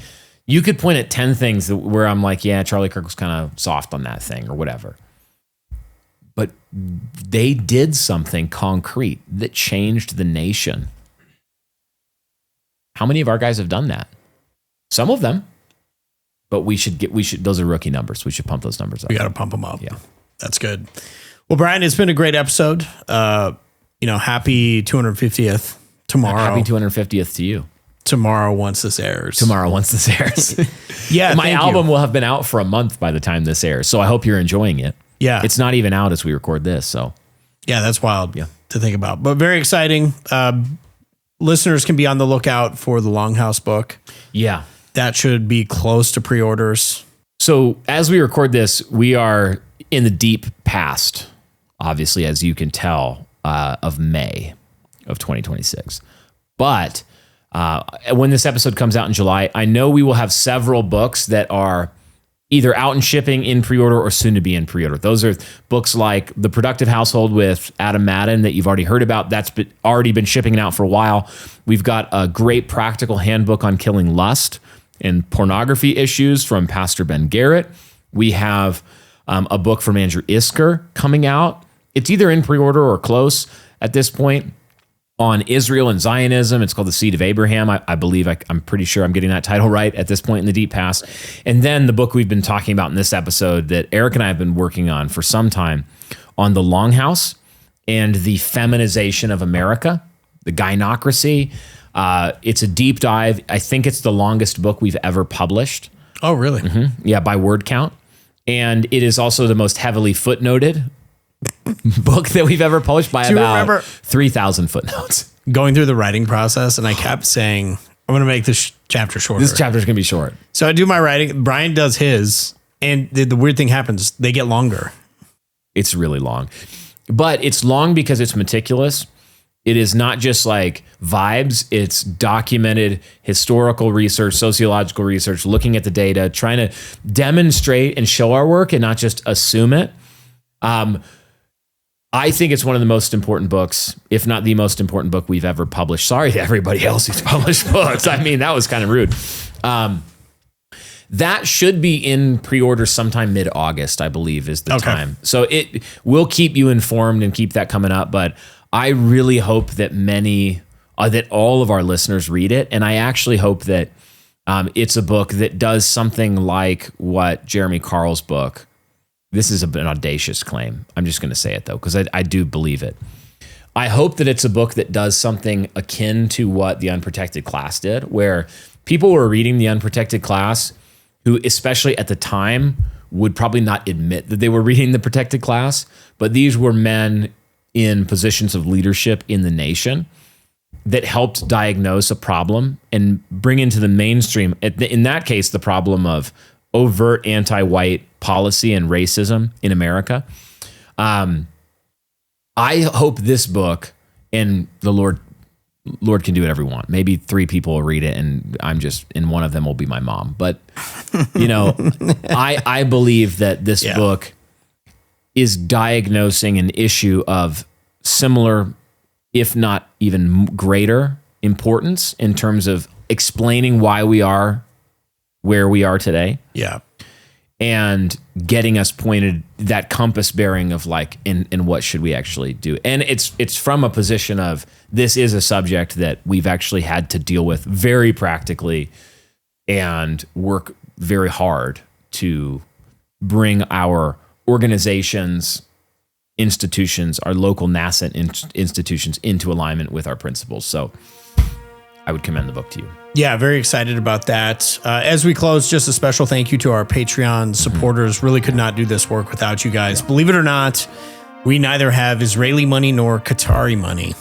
you could point at 10 things where I'm like, yeah, Charlie Kirk was kind of soft on that thing or whatever. But they did something concrete that changed the nation. How many of our guys have done that? Some of them. But those are rookie numbers. We should pump those numbers up. We got to pump them up. Yeah. That's good. Well, Brian, it's been a great episode. Happy 250th tomorrow. Happy 250th to you. Tomorrow once this airs. Yeah. My album will have been out for a month by the time this airs. So I hope you're enjoying it. Yeah. It's not even out as we record this. So yeah, that's wild to think about, but very exciting. Listeners can be on the lookout for the Longhouse book. Yeah. That should be close to pre-orders. So as we record this, we are in the deep past, obviously, as you can tell, of May of 2026. But when this episode comes out in July, I know we will have several books that are either out and shipping in pre-order or soon to be in pre-order. Those are books like The Productive Household with Adam Madden that you've already heard about. That's already been shipping out for a while. We've got a great practical handbook on killing lust and pornography issues from Pastor Ben Garrett. We have a book from Andrew Isker coming out. It's either in pre-order or close at this point on Israel and Zionism. It's called The Seed of Abraham. I believe, I'm pretty sure I'm getting that title right at this point in the deep past. And then the book we've been talking about in this episode that Eric and I have been working on for some time on the Longhouse and the feminization of America, the gynocracy. It's a deep dive. I think it's the longest book we've ever published. Oh, really? Mm-hmm. Yeah, by word count. And it is also the most heavily footnoted book that we've ever published by Do you about remember 3,000 footnotes. going through the writing process, and I kept saying, I'm going to make this chapter shorter. This chapter is going to be short. So I do my writing. Brian does his, and the weird thing happens. They get longer. It's really long, but it's long because it's meticulous. It is not just like vibes. It's documented historical research, sociological research, looking at the data, trying to demonstrate and show our work and not just assume it. I think it's one of the most important books, if not the most important book we've ever published. Sorry to everybody else who's published books. I mean, that was kind of rude. That should be in pre-order sometime mid-August, I believe, is the time. So it will keep you informed and keep that coming up. But I really hope that that all of our listeners read it. And I actually hope that it's a book that does something like what Jeremy Carl's book. This is an audacious claim. I'm just going to say it, though, because I do believe it. I hope that it's a book that does something akin to what The Unprotected Class did, where people were reading The Unprotected Class who, especially at the time, would probably not admit that they were reading The Protected Class, but these were men in positions of leadership in the nation that helped diagnose a problem and bring into the mainstream, in that case, the problem of overt anti-white policy and racism in America. I hope this book, and the Lord can do whatever he wants. Maybe 3 people will read it, and one of them will be my mom. But I believe that this book is diagnosing an issue of similar, if not even greater, importance in terms of explaining why we are where we are today. Yeah. And getting us pointed, that compass bearing of like, in what should we actually do? And it's from a position of, this is a subject that we've actually had to deal with very practically and work very hard to bring our organizations, institutions, our local nascent institutions into alignment with our principles. So I would commend the book to you. Yeah, very excited about that. As we close, just a special thank you to our Patreon supporters. Really could not do this work without you guys. Believe it or not, we neither have Israeli money nor Qatari money.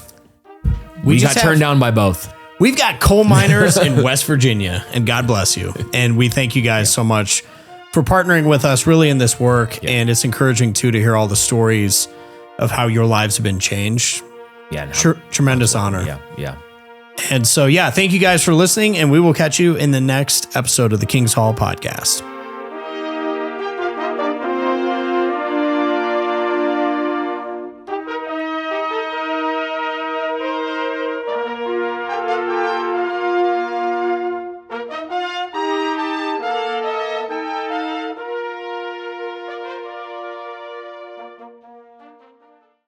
We got turned down by both. We've got coal miners in West Virginia, and God bless you. And we thank you guys so much for partnering with us really in this work. Yeah. And it's encouraging too to hear all the stories of how your lives have been changed. Yeah. Tremendous honor. Yeah. Yeah. And so, thank you guys for listening, and we will catch you in the next episode of the King's Hall podcast.